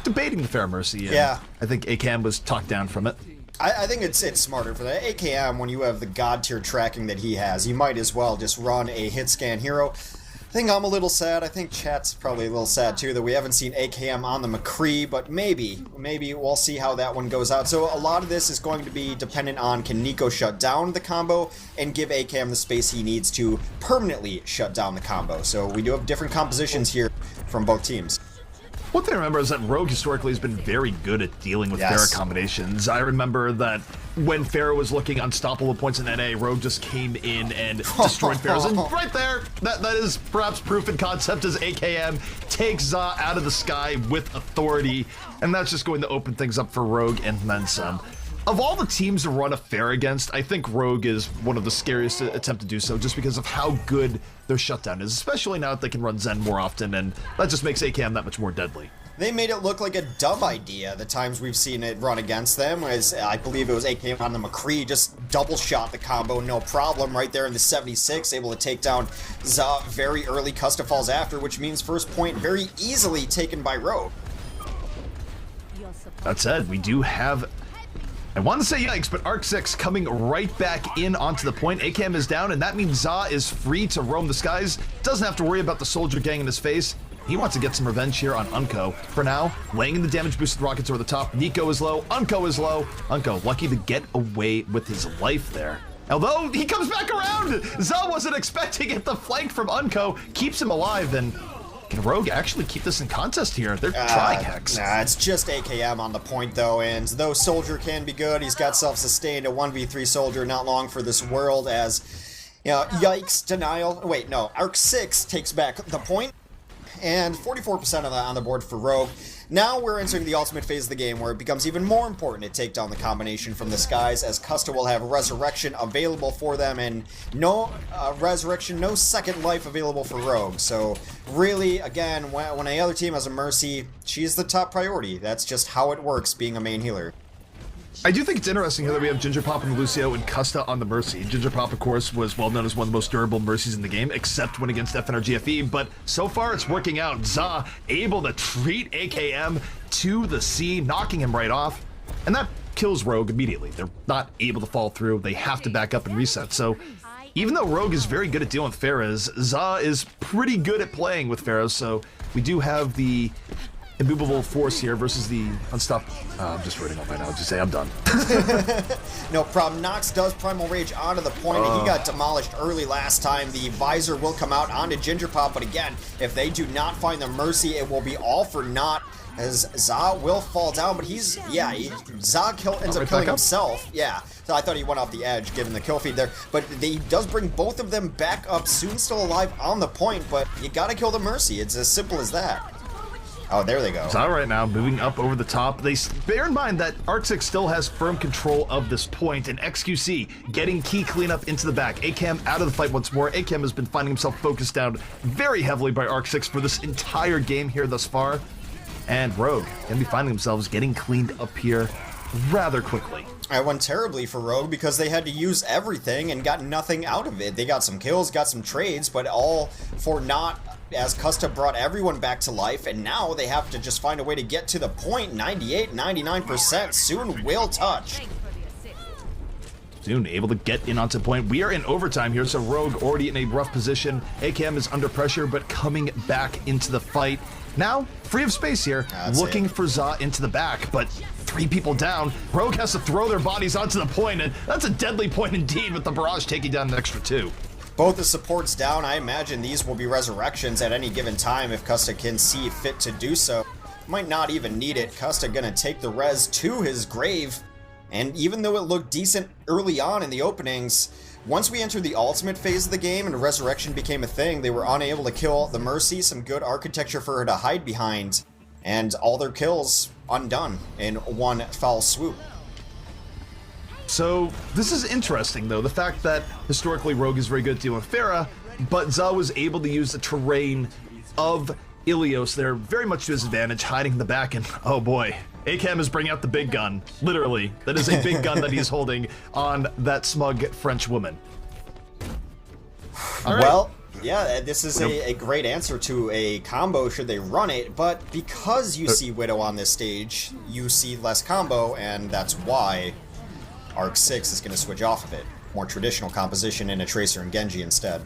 debating the Fair Mercy. And yeah. I think ACAM was talked down from it. I think it's smarter for that. AKM, when you have the god tier tracking that he has, you might as well just run a hit scan hero. I think I'm a little sad. I think chat's probably a little sad too that we haven't seen AKM on the McCree, but maybe we'll see how that one goes out. So a lot of this is going to be dependent on can Nico shut down the combo and give AKM the space he needs to permanently shut down the combo. So we do have different compositions here from both teams. One thing I remember is that Rogue historically has been very good at dealing with Pharah combinations. I remember that when Pharah was looking unstoppable points in NA, Rogue just came in and destroyed Pharah's. And right there, that is perhaps proof in concept as AKM takes Za out of the sky with authority. And that's just going to open things up for Rogue and then some. Of all the teams to run a Pharah against, I think Rogue is one of the scariest to attempt to do so just because of how good their shutdown is, especially now that they can run Zen more often, and that just makes ACAM that much more deadly. They made it look like a dumb idea the times we've seen it run against them, as I believe it was AKM on the McCree, just double shot the combo, no problem, right there in the 76, able to take down Za very early. Custa falls after, which means first point very easily taken by Rogue. That said, we do have... I want to say yikes, but ARC6 coming right back in onto the point. ACAM is down, and that means Za is free to roam the skies. Doesn't have to worry about the soldier gang in his face. He wants to get some revenge here on Unco. For now, laying in the damage boosted rockets over the top. Nico is low, Unco is low. Unco lucky to get away with his life there. Although, he comes back around! Za wasn't expecting it. The flank from Unco keeps him alive, and can Rogue actually keep this in contest here? They're trying Hex. Nah, it's just AKM on the point, though, and though Soldier can be good, he's got self-sustained, a 1v3 Soldier, not long for this world, as, you know, yikes, denial. Wait, no, ARC6 takes back the point, and 44% of that on the board for Rogue. Now we're entering the ultimate phase of the game where it becomes even more important to take down the combination from the skies, as Custa will have Resurrection available for them, and no Resurrection, no second life available for Rogue. So really, again, when any other team has a Mercy, she's the top priority. That's just how it works being a main healer. I do think it's interesting here that we have Ginger Pop and Lucio and Custa on the Mercy. Ginger Pop, of course, was well known as one of the most durable Mercies in the game, except when against FNRGFE, but so far it's working out. Za able to treat AKM to the sea, knocking him right off, and that kills Rogue immediately. They're not able to fall through, they have to back up and reset. So even though Rogue is very good at dealing with Pharahs, Za is pretty good at playing with Pharahs, so we do have the immovable force here versus the unstoppable. I'm just reading on my notes. Just say I'm done. No problem. Nox does Primal Rage onto the point, and he got demolished early last time. The visor will come out onto Ginger Pop, but again, if they do not find the Mercy, it will be all for naught, as Za will fall down, but he's, yeah, Za ends up killing himself. Yeah, so I thought he went off the edge, getting the kill feed there, but he does bring both of them back up, soon still alive on the point, but you gotta kill the Mercy. It's as simple as that. Oh, there they go. Za right now moving up over the top. They bear in mind that ARC6 still has firm control of this point, and XQC getting key cleanup into the back. ACAM out of the fight once more. ACAM has been finding himself focused down very heavily by ARC6 for this entire game here thus far. And Rogue can be finding themselves getting cleaned up here rather quickly. It went terribly for Rogue because they had to use everything and got nothing out of it. They got some kills, got some trades, but all for naught, as Custa brought everyone back to life, and now they have to just find a way to get to the point. 98, 99%, soon will touch. Soon able to get in onto point. We are in overtime here, so Rogue already in a rough position. AKM is under pressure, but coming back into the fight. Now, free of space here, looking for Za into the back, but 3 people down. Rogue has to throw their bodies onto the point, and that's a deadly point indeed, with the barrage taking down an extra 2. Both the supports down. I imagine these will be resurrections at any given time if Custa can see fit to do so. Might not even need it. Custa gonna take the res to his grave, and even though it looked decent early on in the openings, once we entered the ultimate phase of the game and resurrection became a thing, they were unable to kill the Mercy. Some good architecture for her to hide behind, and all their kills undone in one foul swoop. So this is interesting, though, the fact that historically Rogue is very good at dealing with Pharah, but Za was able to use the terrain of Ilios there very much to his advantage, hiding in the back, and oh boy, ACAM is bringing out the big gun. Literally, that is a big gun that he's holding on that smug French woman. Well, Yeah, this is a great answer to a combo should they run it, but because you see Widow on this stage, you see less combo, and that's why ARC6 is going to switch off of it. More traditional composition in a Tracer and Genji instead.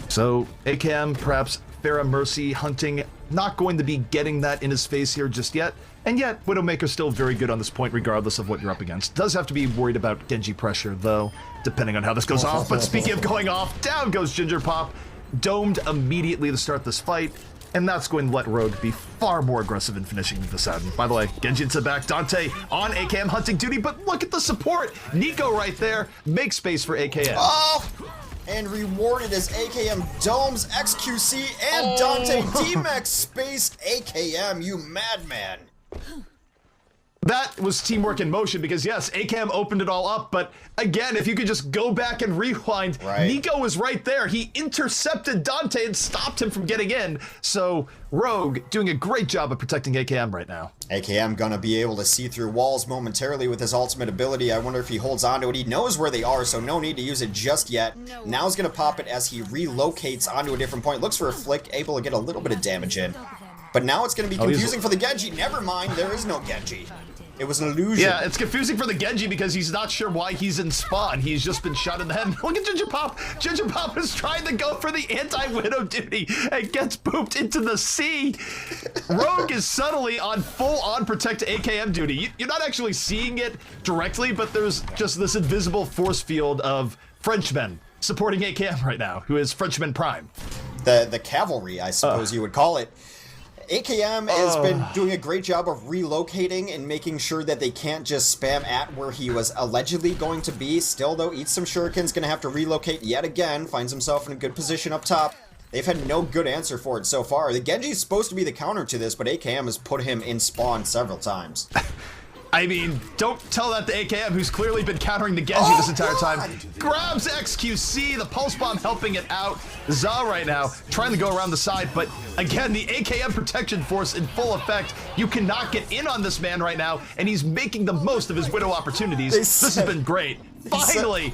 So, AKM, perhaps Pharah Mercy hunting, not going to be getting that in his face here just yet. And yet, Widowmaker's still very good on this point regardless of what you're up against. Does have to be worried about Genji pressure, though, depending on how this goes off. But speaking of going off, down goes Ginger Pop, domed immediately to start this fight. And that's going to let Rogue be far more aggressive in finishing this out. And by the way, Genji into the back, Dante on AKM hunting duty, but look at the support! Nico right there, make space for AKM. Oh! And rewarded as AKM domes XQC and Dante D-Max space AKM, you madman. That was teamwork in motion because, yes, AKM opened it all up, but again, if you could just go back and rewind, Nico was right there. He intercepted Dante and stopped him from getting in. So Rogue doing a great job of protecting AKM right now. AKM gonna be able to see through walls momentarily with his ultimate ability. I wonder if he holds on to it. He knows where they are, so no need to use it just yet. Now he's gonna pop it as he relocates onto a different point. Looks for a flick, able to get a little bit of damage in. But now it's gonna be confusing for the Genji. Never mind, there is no Genji. It was an illusion. Yeah, it's confusing for the Genji because he's not sure why he's in spawn. He's just been shot in the head. Look at Ginger Pop. Ginger Pop is trying to go for the anti-Widow duty and gets booped into the sea. Rogue is subtly on full-on protect AKM duty. You're not actually seeing it directly, but there's just this invisible force field of Frenchmen supporting AKM right now, who is Frenchman Prime. The cavalry, I suppose you would call it. AKM has been doing a great job of relocating and making sure that they can't just spam at where he was allegedly going to be. Still, though, eats some shurikens, gonna have to relocate yet again, finds himself in a good position up top. They've had no good answer for it so far. The Genji's supposed to be the counter to this, but AKM has put him in spawn several times. I mean, don't tell that to AKM, who's clearly been countering the Genji this entire time. Grabs XQC, the Pulse Bomb helping it out. Za right now trying to go around the side, but again, the AKM protection force in full effect. You cannot get in on this man right now, and he's making the most of his Widow opportunities. This has been great. Finally,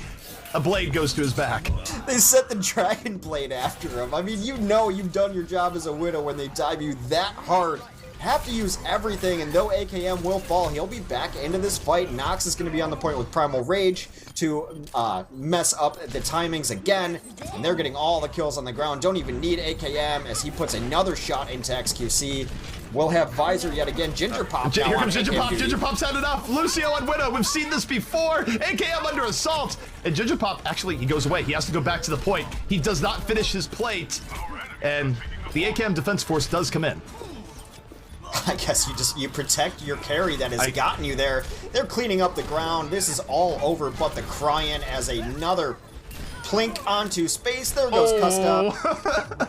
a blade goes to his back. They set the Dragon Blade after him. I mean, you know you've done your job as a Widow when they dive you that hard. Have to use everything, and though AKM will fall, he'll be back into this fight. Nox is going to be on the point with Primal Rage to mess up the timings again, and they're getting all the kills on the ground. Don't even need AKM as he puts another shot into XQC. We'll have Visor yet again. Ginger Pop now. Here comes Ginger Pop. duty. Ginger Pop's had enough. Lucio and Widow. We've seen this before. AKM under assault. And Ginger Pop, actually, he goes away. He has to go back to the point. He does not finish his plate. And the AKM defense force does come in. I guess you protect your carry that has gotten you there. They're cleaning up the ground. This is all over but the Cryan as another plink onto space. There goes Custa.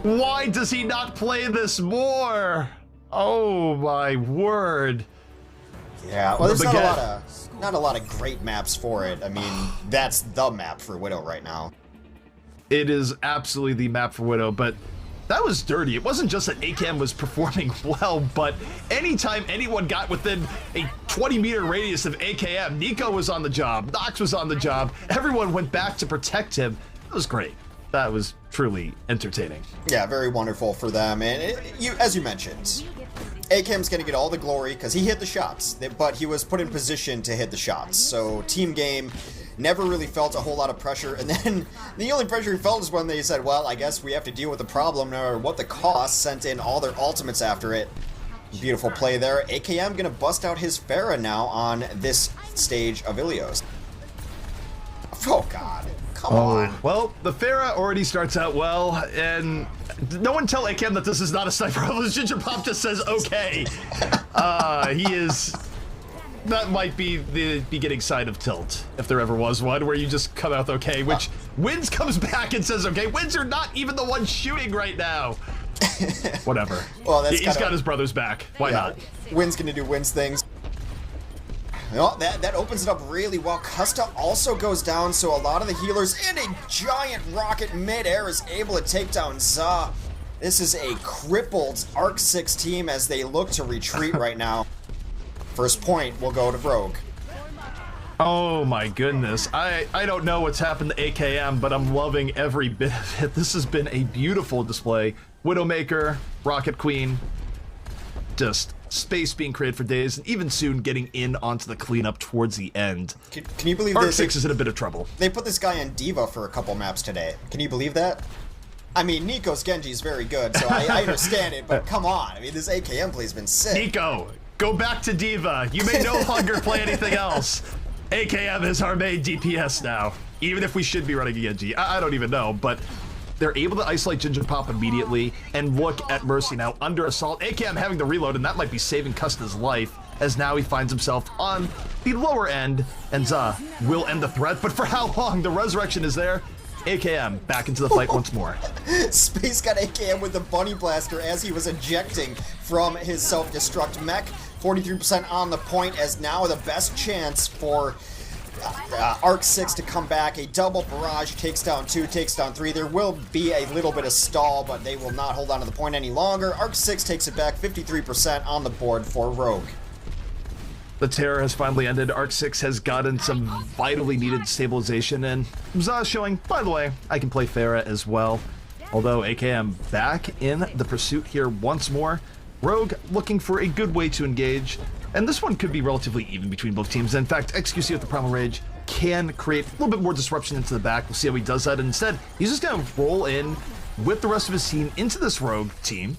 Why does he not play this more? Oh my word. Yeah, well, there's not a lot of great maps for it. I mean, that's the map for Widow right now. It is absolutely the map for Widow, but that was dirty. It wasn't just that AKM was performing well, but anytime anyone got within a 20-meter radius of AKM, Nico was on the job, Nox was on the job, everyone went back to protect him. It was great. That was truly entertaining. Yeah, very wonderful for them. And as you mentioned, AKM's going to get all the glory because he hit the shots, but he was put in position to hit the shots. So team game, never really felt a whole lot of pressure. And then the only pressure he felt is when they said, well, I guess we have to deal with the problem, no matter what the cost, sent in all their ultimates after it. Beautiful play there. AKM going to bust out his Pharah now on this stage of Ilios. Oh, God. Come on. Well, the Pharah already starts out well, and no one tell AKM that this is not a sniper. Ginger Pop just says, okay. He is... That might be the beginning sign of tilt, if there ever was one, where you just come out okay, which Wins comes back and says, okay, Wins are not even the one shooting right now. Whatever. Well, he's got his brother's back. Why not? Wins gonna do Wins things. Well, that opens it up really well. Custa also goes down, so a lot of the healers in a giant rocket mid-air is able to take down Za. This is a crippled ARC6 team as they look to retreat right now. First point will go to Rogue. Oh my goodness. I don't know what's happened to AKM, but I'm loving every bit of it. This has been a beautiful display. Widowmaker, Rocket Queen, just space being created for days, and even soon getting in onto the cleanup towards the end. Can you believe ARC6 is in a bit of trouble. They put this guy in Diva for a couple maps today. Can you believe that? I mean, Nico's Genji is very good, so I understand it, but come on. I mean, this AKM play's been sick. Nico, go back to Diva. You may no longer play anything else. AKM is our main DPS now, even if we should be running a Genji. I don't even know, but they're able to isolate Ginger Pop immediately and look at Mercy now under assault. AKM having to reload, and that might be saving Custa's life, as now he finds himself on the lower end, and Za will end the threat, but for how long? The resurrection is there. AKM back into the fight once more. Space got AKM with the Bunny Blaster as he was ejecting from his self-destruct mech. 43% on the point, as now the best chance for ARC6 to come back. A double barrage, takes down 2, takes down 3. There will be a little bit of stall, but they will not hold on to the point any longer. ARC6 takes it back, 53% on the board for Rogue. The terror has finally ended. ARC6 has gotten some vitally needed stabilization, and Za showing, by the way, I can play Pharah as well. Although AKM back in the pursuit here once more. Rogue looking for a good way to engage, and this one could be relatively even between both teams. In fact, XQC with the Primal Rage can create a little bit more disruption into the back. We'll see how he does that. And instead, he's just going to roll in with the rest of his team into this Rogue team,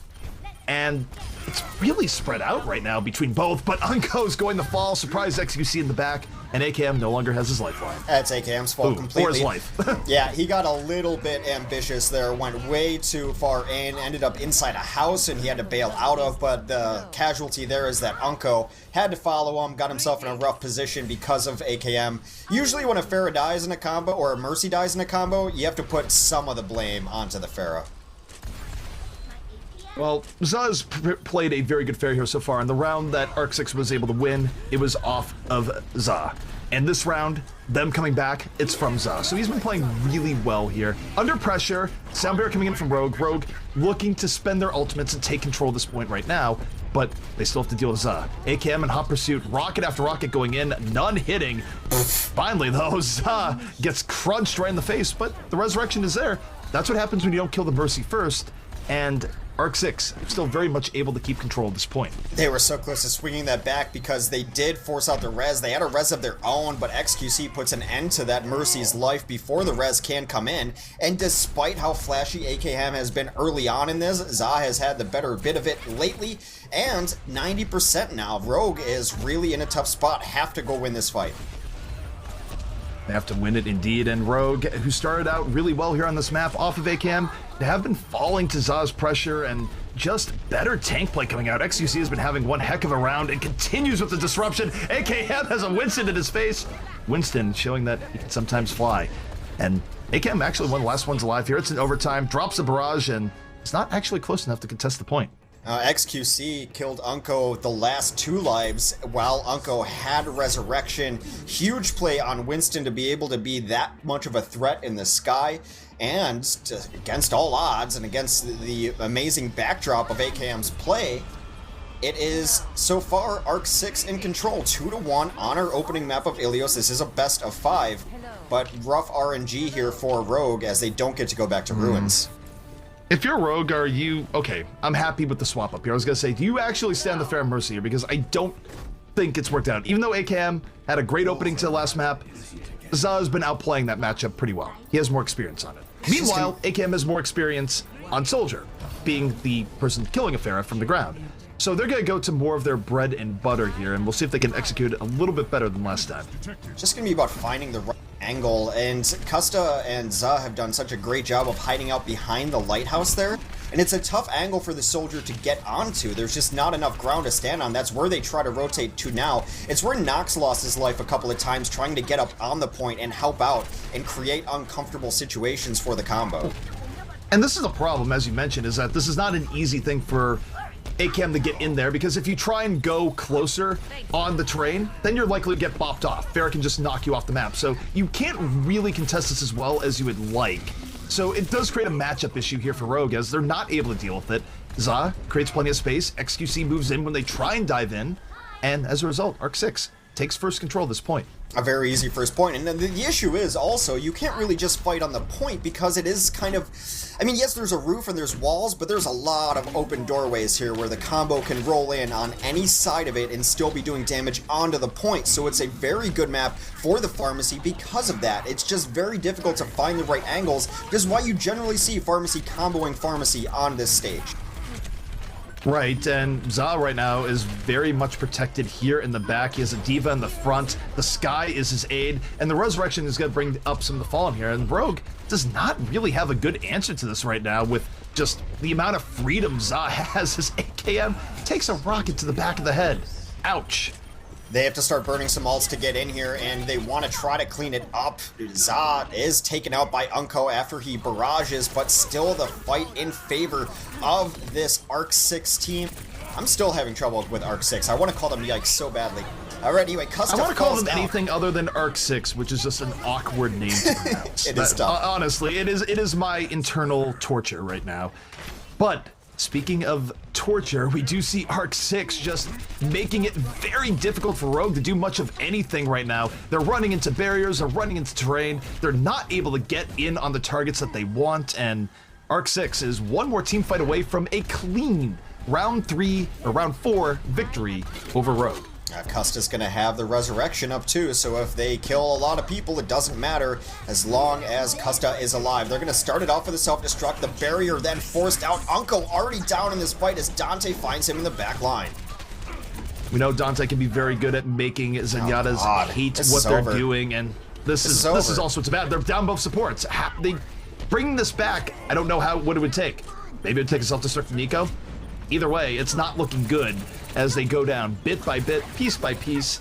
and it's really spread out right now between both, but Unco's going to fall, surprise XQC in the back, and AKM no longer has his lifeline. That's AKM's fault completely. Or his life. Yeah, he got a little bit ambitious there, went way too far in, ended up inside a house and he had to bail out of, but the casualty there is that Unco had to follow him, got himself in a rough position because of AKM. Usually when a Pharah dies in a combo, or a Mercy dies in a combo, you have to put some of the blame onto the Pharah. Well, Za's played a very good Pharah here so far. In the round that ARC6 was able to win, it was off of Za. And this round, them coming back, it's from Za. So he's been playing really well here. Under pressure, Soundbearer coming in from Rogue. Rogue looking to spend their ultimates and take control of this point right now, but they still have to deal with Za. AKM in hot pursuit, rocket after rocket going in, none hitting. Finally, though, Za gets crunched right in the face, but the resurrection is there. That's what happens when you don't kill the Mercy first, and ARC6 still very much able to keep control at this point. They were so close to swinging that back because they did force out the res. They had a res of their own, but XQC puts an end to that Mercy's life before the res can come in. And despite how flashy AKM has been early on in this, Za has had the better bit of it lately. And 90% now. Rogue is really in a tough spot. Have to go win this fight. They have to win it indeed, and Rogue, who started out really well here on this map off of AKM, they have been falling to Za's pressure and just better tank play coming out. XQC has been having one heck of a round and continues with the disruption. AKM has a Winston in his face. Winston showing that he can sometimes fly. And AKM actually one of the last ones alive here. It's in overtime, drops a barrage, and it's not actually close enough to contest the point. XQC killed Unco the last 2 lives while Unco had resurrection. Huge play on Winston to be able to be that much of a threat in the sky, and against all odds and against the amazing backdrop of AKM's play, it is so far ARC6 in control, 2-1 on our opening map of Ilios. This is a best of 5, but rough RNG here for Rogue as they don't get to go back to Ruins. If you're Rogue, are you... Okay, I'm happy with the swap up here. I was going to say, do you actually stand the Pharah Mercy here? Because I don't think it's worked out. Even though AKM had a great opening to the last map, Za has been outplaying that matchup pretty well. He has more experience on it. Meanwhile, AKM has more experience on Soldier, being the person killing a Pharah from the ground. So they're going to go to more of their bread and butter here, and we'll see if they can execute it a little bit better than last time. Just going to be about finding the right angle, and Custa and Za have done such a great job of hiding out behind the lighthouse there, and it's a tough angle for the Soldier to get onto. There's just not enough ground to stand on. That's where they try to rotate to now. It's where Nox lost his life a couple of times trying to get up on the point and help out and create uncomfortable situations for the combo. And this is a problem, as you mentioned, is that this is not an easy thing for AKM to get in there, because if you try and go closer on the terrain, then you're likely to get bopped off. Pharah can just knock you off the map, so you can't really contest this as well as you would like. So it does create a matchup issue here for Rogue, as they're not able to deal with it. Za creates plenty of space, XQC moves in when they try and dive in, and as a result, ARC6 takes first control at this point. A very easy first point. And then the issue is also, you can't really just fight on the point because it is kind of... I mean, yes, there's a roof and there's walls, but there's a lot of open doorways here where the combo can roll in on any side of it and still be doing damage onto the point. So it's a very good map for the Pharmacy because of that. It's just very difficult to find the right angles, which is why you generally see Pharmacy comboing Pharmacy on this stage. Right, and Za right now is very much protected here in the back. He has a Diva in the front. The Sky is his aid, and the Resurrection is going to bring up some of the Fallen here. And Rogue does not really have a good answer to this right now with just the amount of freedom Za has. His AKM takes a rocket to the back of the head. Ouch. They have to start burning some ults to get in here, and they want to try to clean it up. Za is taken out by Unko after he barrages, but still the fight in favor of this ARC6 team. I'm still having trouble with ARC6. I want to call them Yikes so badly. Alright, anyway, Custa I want to call them down. anything other than ARC6, which is just an awkward name to pronounce. It is tough. Honestly, it is my internal torture right now. But speaking of torture, we do see ARC6 just making it very difficult for Rogue to do much of anything right now. They're running into barriers, they're running into terrain, they're not able to get in on the targets that they want, and ARC6 is one more team fight away from a clean round 4 victory over Rogue. Custa's gonna have the Resurrection up too, so if they kill a lot of people, it doesn't matter as long as Custa is alive. They're gonna start it off with a self-destruct, the barrier then forced out. Unko already down in this fight as Dante finds him in the back line. We know Dante can be very good at making Zenyatta's hate what they're doing, and this is also what's bad. They're down both supports. They bring this back. I don't know what it would take. Maybe it would take a self-destruct from Nico. Either way, it's not looking good as they go down bit by bit, piece by piece,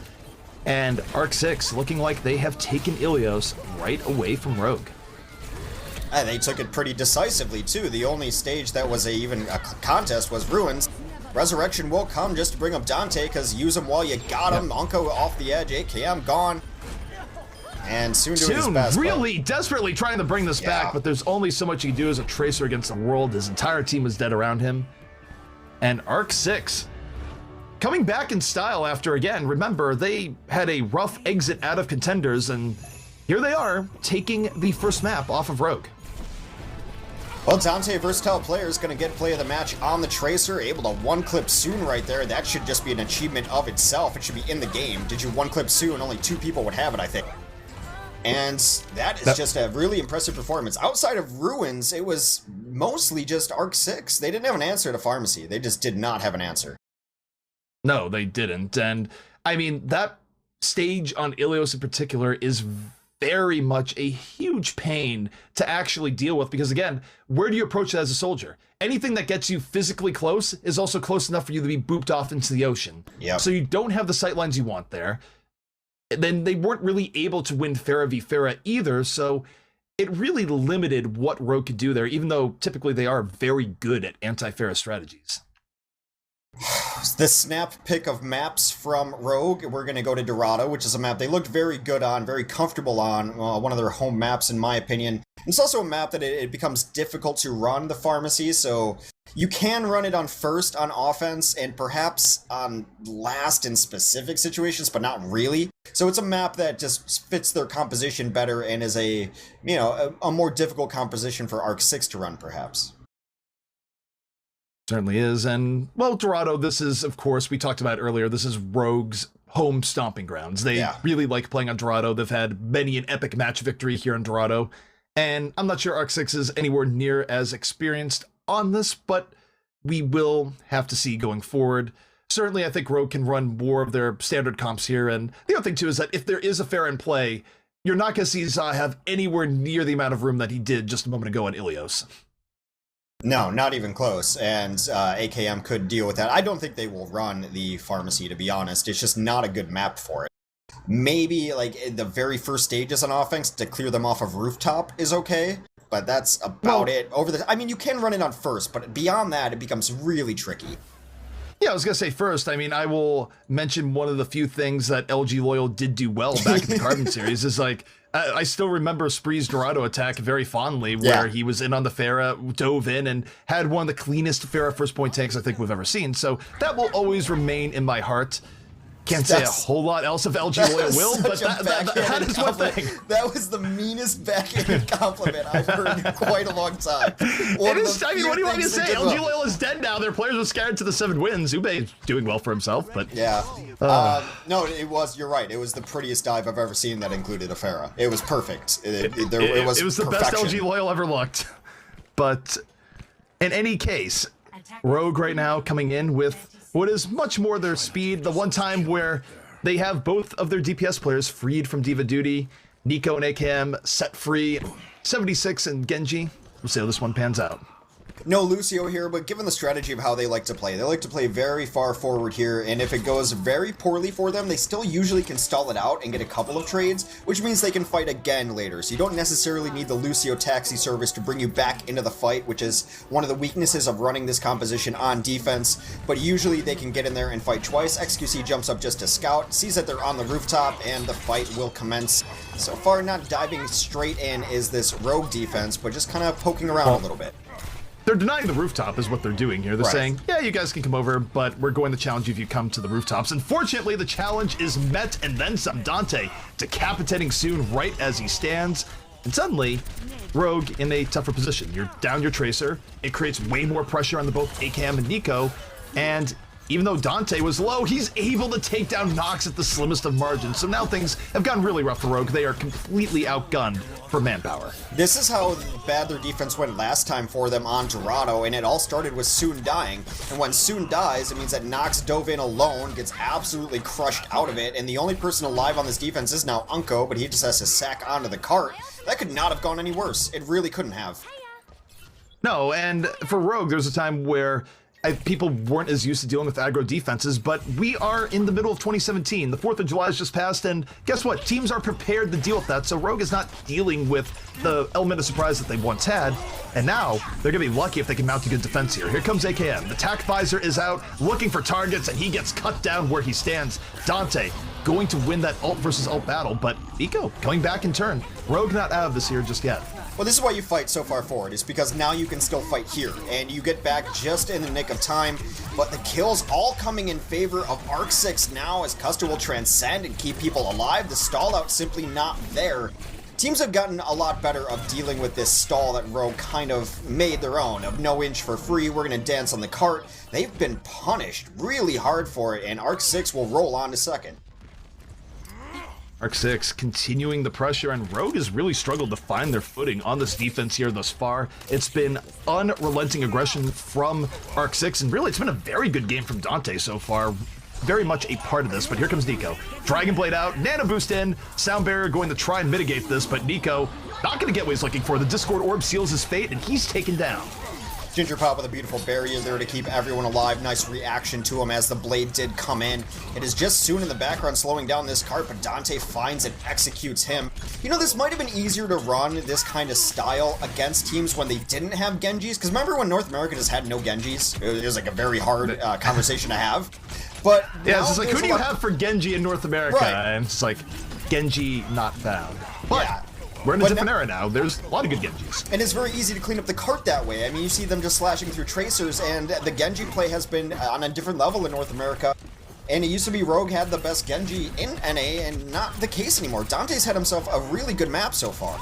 and ARC6 looking like they have taken Ilios right away from Rogue. And they took it pretty decisively too. The only stage that was even a contest was Ruins. Resurrection will come just to bring up Dante, because use him while you got him. Unko off the edge, AKM gone. And Soon doing his best. Really desperately trying to bring this back, but there's only so much he can do as a Tracer against the world. His entire team is dead around him. And ARC6 coming back in style after, again, remember, they had a rough exit out of contenders, and here they are, taking the first map off of Rogue. Well, Dante, a versatile player, is going to get play of the match on the Tracer, able to one-clip Soon right there. That should just be an achievement of itself. It should be in the game. Did you one-clip Soon? Only 2 people would have it, I think. And that is just a really impressive performance. Outside of Ruins, it was mostly just ARC6. They didn't have an answer to Pharmacy. They just did not have an answer. No, they didn't. And I mean, that stage on Ilios in particular is very much a huge pain to actually deal with, because again, where do you approach it as a soldier? Anything that gets you physically close is also close enough for you to be booped off into the ocean. Yep. So you don't have the sightlines you want there. Then they weren't really able to win Pharah v Pharah either, so it really limited what Rogue could do there, even though typically they are very good at anti-Pharah strategies. The snap pick of maps from Rogue, we're going to go to Dorado, which is a map they looked very good on, very comfortable on, one of their home maps in my opinion. It's also a map that it becomes difficult to run the Pharmacy, so you can run it on first on offense and perhaps on last in specific situations, but not really. So it's a map that just fits their composition better and is a more difficult composition for ARC6 to run perhaps. Certainly is. And well, Dorado, this is, of course, we talked about earlier, this is Rogue's home stomping grounds. They really like playing on Dorado. They've had many an epic match victory here in Dorado, and I'm not sure ARC6 is anywhere near as experienced on this, but we will have to see going forward. Certainly, I think Rogue can run more of their standard comps here, and the other thing too is that if there is a Pharah in play, you're not going to see Za have anywhere near the amount of room that he did just a moment ago on Ilios. No, not even close, and AKM could deal with that. I don't think they will run the Pharmacy, to be honest. It's just not a good map for it. Maybe, like, in the very first stages on offense, to clear them off of Rooftop is okay, but that's about it. I mean, you can run it on first, but beyond that, it becomes really tricky. Yeah, I was going to say first, I mean, I will mention one of the few things that LG Loyal did do well back in the Carbon series is, like, I still remember Spree's Dorado attack very fondly, where he was in on the Pharah, dove in, and had one of the cleanest Pharah first point tanks I think we've ever seen. So that will always remain in my heart. Can't say a whole lot else of LG Loyal will, but that is one thing. That was the meanest backhanded compliment I've heard in quite a long time. It is, I mean, what do you want me to say? LG Loyal is dead now. Their players were scattered to the 7 wins. Ube's doing well for himself, but... Yeah. No, you're right. It was the prettiest dive I've ever seen that included a Pharah. It was perfect. It was the perfection. best LG Loyal ever looked. But in any case, Rogue right now coming in with what is much more their speed. The one time where they have both of their DPS players freed from Diva duty, Nico and AKM set free, 76 and Genji. We'll see how this one pans out. No Lucio here, but given the strategy of how they like to play very far forward here, and if it goes very poorly for them, they still usually can stall it out and get a couple of trades, which means they can fight again later. So you don't necessarily need the Lucio taxi service to bring you back into the fight, which is one of the weaknesses of running this composition on defense, but usually they can get in there and fight twice. XQC jumps up just to scout, sees that they're on the rooftop, and the fight will commence. So far, not diving straight in is this Rogue defense, but just kind of poking around a little bit. They're denying the rooftop is what they're doing here. They're saying, yeah, you guys can come over, but we're going to challenge you if you come to the rooftops. Unfortunately, the challenge is met and then some. Dante decapitating Soon right as he stands. And suddenly, Rogue in a tougher position. You're down your Tracer. It creates way more pressure on the both AKM and Nico. And even though Dante was low, he's able to take down Nox at the slimmest of margins. So now things have gotten really rough for Rogue. They are completely outgunned for manpower. This is how bad their defense went last time for them on Dorado, and it all started with Soon dying. And when Soon dies, it means that Nox dove in alone, gets absolutely crushed out of it, and the only person alive on this defense is now Unko, but he just has to sack onto the cart. That could not have gone any worse. It really couldn't have. No, and for Rogue, there's a time where people weren't as used to dealing with aggro defenses, but we are in the middle of 2017. The 4th of July has just passed, and guess what? Teams are prepared to deal with that, so Rogue is not dealing with the element of surprise that they once had, and now they're going to be lucky if they can mount a good defense here. Here comes AKM. The tac visor is out, looking for targets, and he gets cut down where he stands. Dante going to win that ult versus ult battle, but Nico coming back in turn. Rogue not out of this here just yet. Well, this is why you fight so far forward, is because now you can still fight here, and you get back just in the nick of time, but the kills all coming in favor of ARC6 now, as Custer will transcend and keep people alive. The stall out simply not there. Teams have gotten a lot better of dealing with this stall that Rogue kind of made their own, of no inch for free, we're going to dance on the cart. They've been punished really hard for it, and ARC6 will roll on to second. ARC6 continuing the pressure, and Rogue has really struggled to find their footing on this defense here thus far. It's been unrelenting aggression from ARC6, and really it's been a very good game from Dante so far. Very much a part of this, but here comes Nico. Dragon Blade out, Nano Boost in, Sound Barrier going to try and mitigate this, but Nico not going to get what he's looking for. The Discord Orb seals his fate, and he's taken down. Ginger Pop with a beautiful barrier there to keep everyone alive. Nice reaction to him as the blade did come in. It is just Soon in the background slowing down this cart, but Dante finds and executes him. You know, this might have been easier to run this kind of style against teams when they didn't have Genjis, because remember when North America just had no Genjis? It was like a very hard conversation to have. But yeah, it's just like, who do you have for Genji in North America? Right. And it's like, Genji not found. But yeah. We're in a different era now. There's a lot of good Genjis. And it's very easy to clean up the cart that way. I mean, you see them just slashing through Tracers, and the Genji play has been on a different level in North America. And it used to be Rogue had the best Genji in NA, and not the case anymore. Dante's had himself a really good map so far.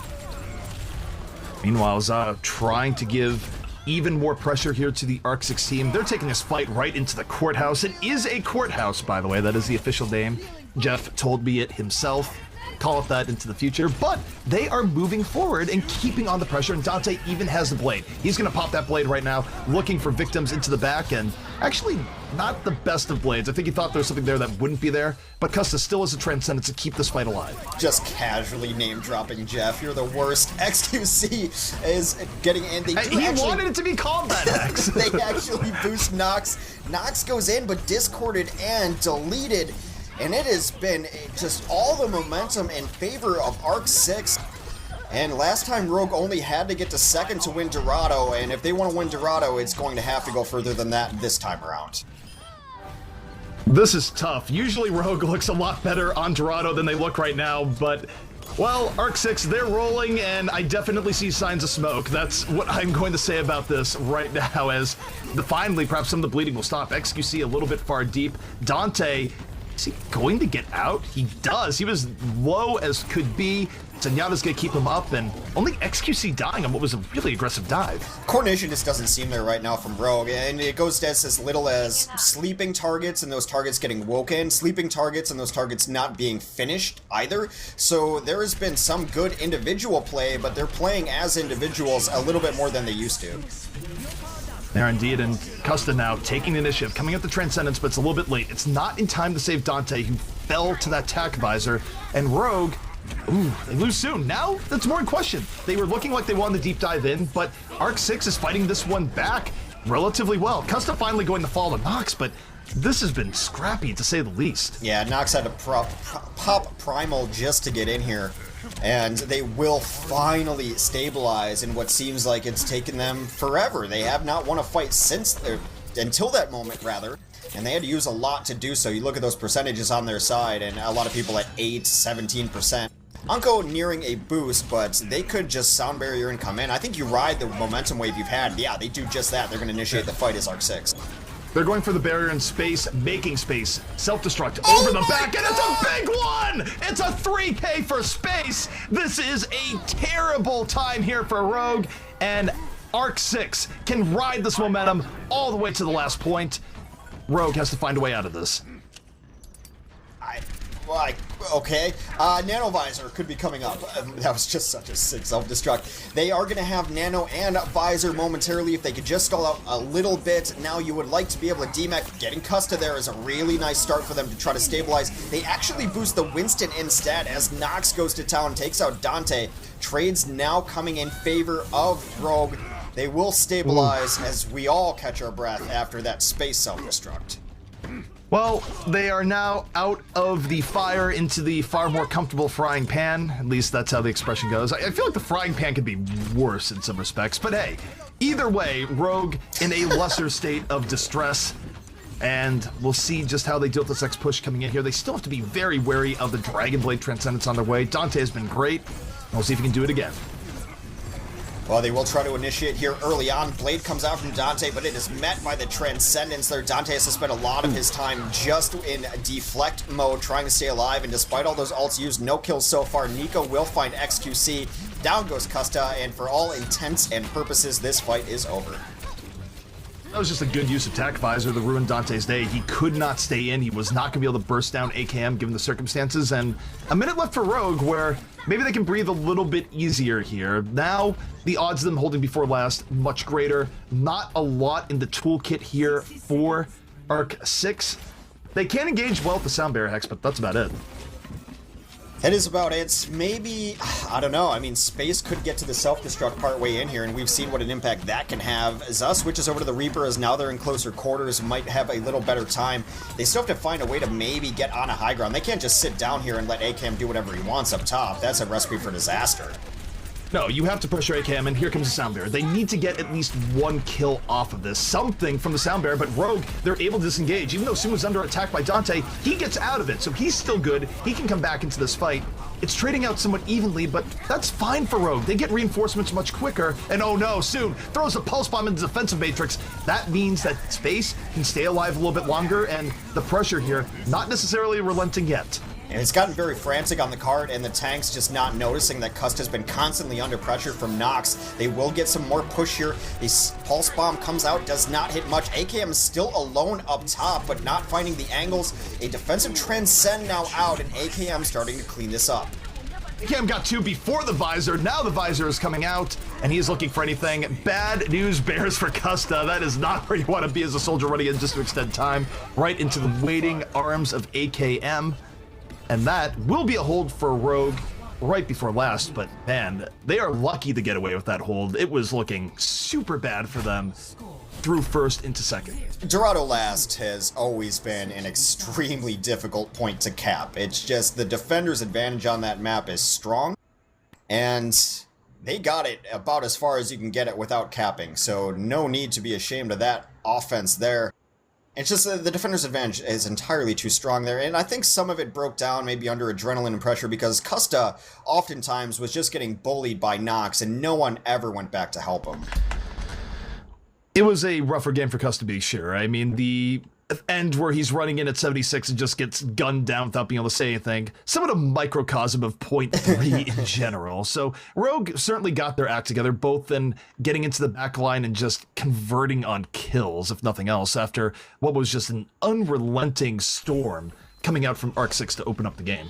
Meanwhile, Za trying to give even more pressure here to the ARC6 team. They're taking this fight right into the courthouse. It is a courthouse, by the way. That is the official name. Jeff told me it himself. Call it that into the future, but they are moving forward and keeping on the pressure, and Dante even has the blade. He's going to pop that blade right now, looking for victims into the back, and actually not the best of blades. I think he thought there was something there that wouldn't be there, but Custa still has a transcendence to keep this fight alive. Just casually name-dropping Jeff. You're the worst. XQC is getting in. He wanted it to be called that, X. They actually boost Nox. Nox goes in, but discorded and deleted. And it has been just all the momentum in favor of ARC6. And last time Rogue only had to get to second to win Dorado, and if they want to win Dorado, it's going to have to go further than that this time around. This is tough. Usually Rogue looks a lot better on Dorado than they look right now, but, well, ARC6, they're rolling, and I definitely see signs of smoke. That's what I'm going to say about this right now, as finally perhaps some of the bleeding will stop. XQC a little bit far deep. Dante Is he going to get out? He does. He was low as could be. Zenyatta's going to keep him up, and only XQC dying on what was a really aggressive dive. Coordination just doesn't seem there right now from Rogue, and it goes as little as sleeping targets and those targets getting woken, sleeping targets and those targets not being finished either. So there has been some good individual play, but they're playing as individuals a little bit more than they used to. There indeed, and Custa now taking the initiative, coming at the Transcendence, but it's a little bit late. It's not in time to save Dante, who fell to that tack visor, and Rogue, ooh, they lose soon. Now, that's more in question. They were looking like they wanted to deep dive in, but ARC6 is fighting this one back relatively well. Custa finally going to fall to Nox, but this has been scrappy, to say the least. Yeah, Nox had to pop Primal just to get in here, and they will finally stabilize in what seems like it's taken them forever. They have not won a fight since, until that moment, rather, and they had to use a lot to do so. You look at those percentages on their side, and a lot of people at 8, 17%. Unco nearing a boost, but they could just sound barrier and come in. I think you ride the momentum wave you've had. Yeah, they do just that. They're going to initiate the fight as ARC6. They're going for the barrier in space, making space, self-destruct over the back, and it's a big one! It's a 3K for space! This is a terrible time here for Rogue, and ARC6 can ride this momentum all the way to the last point. Rogue has to find a way out of this. Okay. Nano Visor could be coming up. That was just such a sick self-destruct. They are going to have Nano and Visor momentarily if they could just stall out a little bit. Now you would like to be able to DMAC. Getting Custa there is a really nice start for them to try to stabilize. They actually boost the Winston instead as Nox goes to town, takes out Dante. Trades now coming in favor of Rogue. They will stabilize as we all catch our breath after that space self-destruct. Well, they are now out of the fire into the far more comfortable frying pan. At least that's how the expression goes. I feel like the frying pan could be worse in some respects, but hey, either way, Rogue in a lesser state of distress, and we'll see just how they deal with this next push coming in here. They still have to be very wary of the Dragon Blade Transcendence on their way. Dante has been great. We'll see if he can do it again. Well, they will try to initiate here early on. Blade comes out from Dante, but it is met by the Transcendence there. Dante has to spend a lot of his time just in deflect mode, trying to stay alive, and despite all those ults used, no kills so far. Nico will find XQC. Down goes Custa, and for all intents and purposes, this fight is over. That was just a good use of Tac Visor to ruin Dante's day. He could not stay in. He was not going to be able to burst down AKM given the circumstances. And a minute left for Rogue where maybe they can breathe a little bit easier here. Now, the odds of them holding before last, much greater. Not a lot in the toolkit here for ARC6. They can engage well with the Sound Barrier Hex, but that's about it. That is about it. Maybe, I don't know, I mean, space could get to the self-destruct part way in here, and we've seen what an impact that can have. Zus switches over to the Reaper as now they're in closer quarters, might have a little better time. They still have to find a way to maybe get on a high ground. They can't just sit down here and let AKM do whatever he wants up top. That's a recipe for disaster. No, you have to pressure AKM, and here comes the Sound Barrier. They need to get at least one kill off of this. Something from the Sound Barrier, but Rogue, they're able to disengage. Even though Sun was under attack by Dante, he gets out of it, so he's still good. He can come back into this fight. It's trading out somewhat evenly, but that's fine for Rogue. They get reinforcements much quicker, and oh no, Sun throws a Pulse Bomb into the defensive matrix. That means that Space can stay alive a little bit longer, and the pressure here, not necessarily relenting yet. And it's gotten very frantic on the cart, and the tanks just not noticing that Cust has been constantly under pressure from Nox. They will get some more push here. The Pulse Bomb comes out, does not hit much. AKM is still alone up top, but not finding the angles. A defensive Transcend now out, and AKM starting to clean this up. AKM got two before the Visor. Now the Visor is coming out, and he is looking for anything. Bad news bears for Custa. That is not where you want to be as a soldier running in just to extend time. Right into the waiting arms of AKM. And that will be a hold for Rogue right before last, but man, they are lucky to get away with that hold. It was looking super bad for them through first into second. Dorado last has always been an extremely difficult point to cap. It's just the defender's advantage on that map is strong, and they got it about as far as you can get it without capping, so no need to be ashamed of that offense there. It's just the defender's advantage is entirely too strong there, and I think some of it broke down maybe under adrenaline and pressure because Custa oftentimes was just getting bullied by Nox, and no one ever went back to help him. It was a rougher game for Custa, to be sure. I mean, the end where he's running in at 76 and just gets gunned down without being able to say anything. Somewhat a microcosm of point 3 in general. So Rogue certainly got their act together, both in getting into the back line and just converting on kills, if nothing else, after what was just an unrelenting storm coming out from ARC6 to open up the game.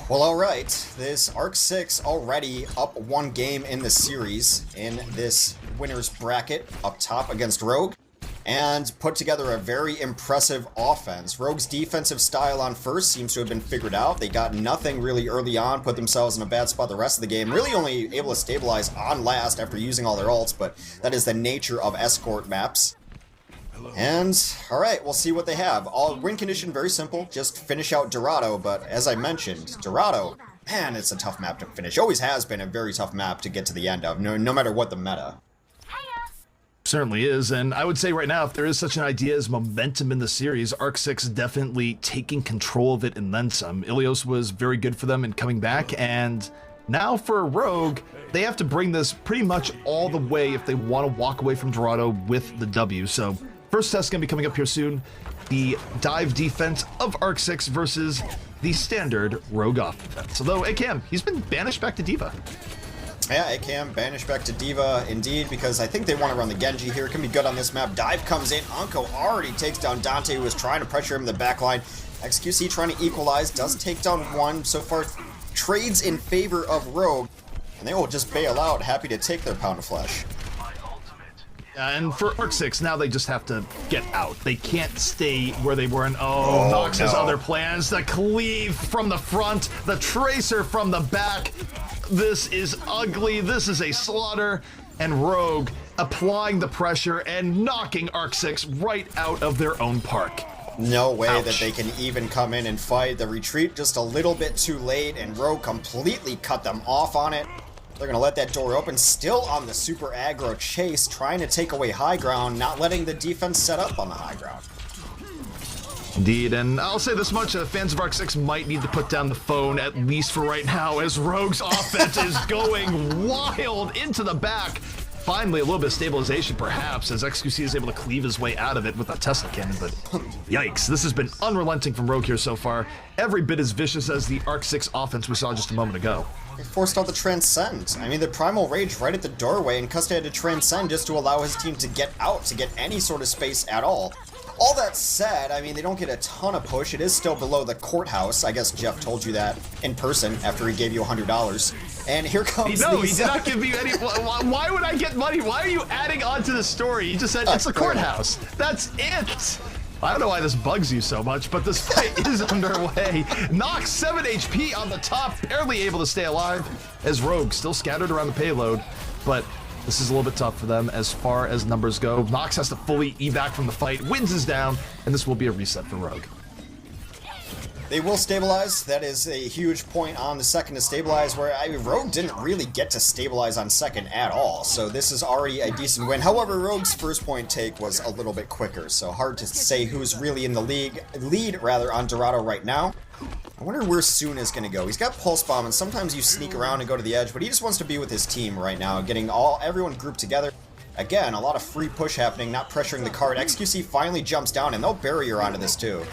Well, alright, this ARC6 already up 1 game in the series in this winner's bracket up top against Rogue, and put together a very impressive offense. Rogue's defensive style on first seems to have been figured out. They got nothing really early on, put themselves in a bad spot the rest of the game, really only able to stabilize on last after using all their ults, but that is the nature of escort maps. And, alright, we'll see what they have. All win condition, very simple, just finish out Dorado, but as I mentioned, Dorado, man, it's a tough map to finish. Always has been a very tough map to get to the end of, no matter what the meta. Certainly is, and I would say right now, if there is such an idea as momentum in the series, ARC6 definitely taking control of it and then some. Ilios was very good for them in coming back, and now for Rogue, they have to bring this pretty much all the way if they want to walk away from Dorado with the W. So first test going to be coming up here soon. The dive defense of ARC6 versus the standard Rogue off defense. Although AKM, he's been banished back to Diva. Yeah, AKM banished back to Diva, indeed, because I think they want to run the Genji here. Can be good on this map. Dive comes in. Unko already takes down Dante, who was trying to pressure him in the back line. XQC trying to equalize, does take down 1. So far, trades in favor of Rogue, and they will just bail out, happy to take their pound of flesh. And for ARC6, now they just have to get out. They can't stay where they were, and Nox has other plans. The cleave from the front, the tracer from the back. This is ugly, this is a slaughter, and Rogue applying the pressure and knocking ARC6 right out of their own park. No way Ouch. that they can even come in and fight. The retreat just a little bit too late, and Rogue completely cut them off on it. They're going to let that door open, still on the super aggro chase, trying to take away high ground, not letting the defense set up on the high ground. Indeed, and I'll say this much, fans of ARC6 might need to put down the phone, at least for right now, as Rogue's offense is going wild into the back. Finally, a little bit of stabilization, perhaps, as XQC is able to cleave his way out of it with a Tesla cannon, but yikes, this has been unrelenting from Rogue here so far. Every bit as vicious as the ARC6 offense we saw just a moment ago. They forced out the Transcend. I mean, the Primal Rage right at the doorway, and Custa had to Transcend just to allow his team to get out, to get any sort of space at all. All that said, I mean, they don't get a ton of push. It is still below the courthouse. I guess Jeff told you that in person after he gave you $100. And here comes No, he did not give me any. Why would I get money? Why are you adding on to the story? He just said it's the courthouse. That's it. I don't know why this bugs you so much, but this fight is underway. Nox 7 HP on the top, barely able to stay alive, as Rogue still scattered around the payload, but this is a little bit tough for them as far as numbers go. Nox has to fully evac from the fight, wins is down, and this will be a reset for Rogue. They will stabilize. That is a huge point on the second to stabilize, where Rogue didn't really get to stabilize on second at all, so this is already a decent win. However, Rogue's first point take was a little bit quicker, so hard to say who's really in the lead on Dorado right now. I wonder where Soon is going to go. He's got Pulse Bomb, and sometimes you sneak around and go to the edge, but he just wants to be with his team right now, getting everyone grouped together. Again, a lot of free push happening, not pressuring the card. XQC finally jumps down, and they'll barrier onto this too.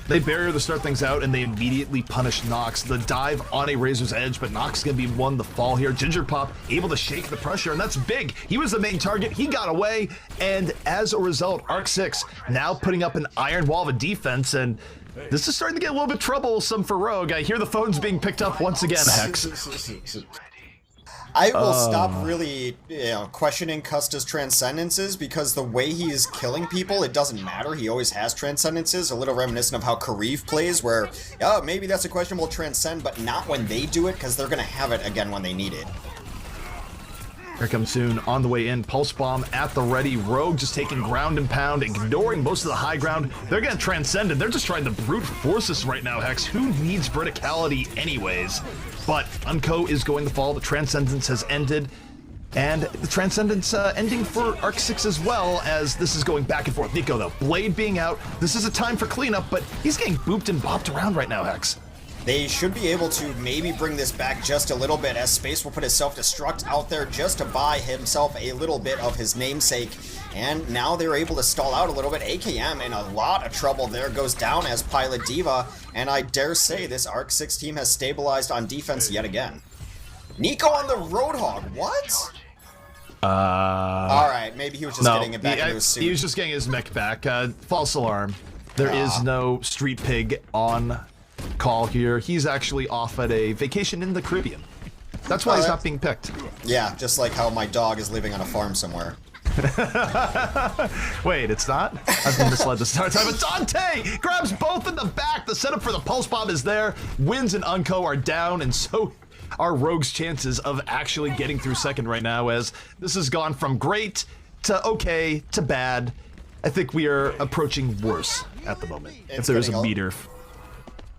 They barrier to start things out, and they immediately punish Nox. The dive on a Razor's Edge, but Nox is going to be one to fall here. Ginger Pop able to shake the pressure, and that's big. He was the main target. He got away, and as a result, ARC6 now putting up an iron wall of defense, and this is starting to get a little bit troublesome for Rogue. I hear the phone's being picked up once again, Hex. I will stop really, questioning Custa's transcendences, because the way he is killing people, it doesn't matter. He always has transcendences, a little reminiscent of how Karif plays, where, maybe that's a questionable transcend, but not when they do it, because they're going to have it again when they need it. Here comes Soon on the way in. Pulse Bomb at the ready. Rogue just taking ground and pound, ignoring most of the high ground. They're going to transcend it. They're just trying to brute force us right now, Hex. Who needs verticality anyways? But Unco is going to fall. The Transcendence has ended. And the Transcendence ending for ARC6 as well, as this is going back and forth. Nico, though, Blade being out. This is a time for cleanup, but he's getting booped and bopped around right now, Hex. They should be able to maybe bring this back just a little bit, as Space will put his self-destruct out there just to buy himself a little bit of his namesake And now they're able to stall out a little bit. AKM in a lot of trouble there, goes down as Pilot Diva, and I dare say this ARC6 team has stabilized on defense yet again. Nico on the Roadhog, what? Alright, maybe he was just getting it back into his suit. He was just getting his mech back. False alarm. There is no Street Pig on call here. He's actually off at a vacation in the Caribbean. That's why he's not being picked. Yeah, just like how my dog is living on a farm somewhere. Wait, it's not? I've been misled this entire time. But Dante grabs both in the back. The setup for the Pulse Bomb is there. Wins and Unco are down, and so are Rogue's chances of actually getting through second right now, as this has gone from great to okay to bad. I think we are approaching worse at the moment, if there's a meter.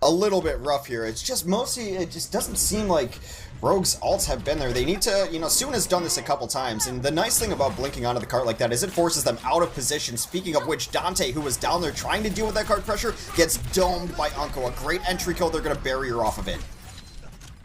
A little bit rough here. It's just mostly, it just doesn't seem like Rogue's ults have been there. They need to, you know, Soon has done this a couple times, and the nice thing about blinking onto the cart like that is it forces them out of position. Speaking of which, Dante, who was down there trying to deal with that cart pressure, gets domed by Unco. A great entry kill. They're going to barrier off of it.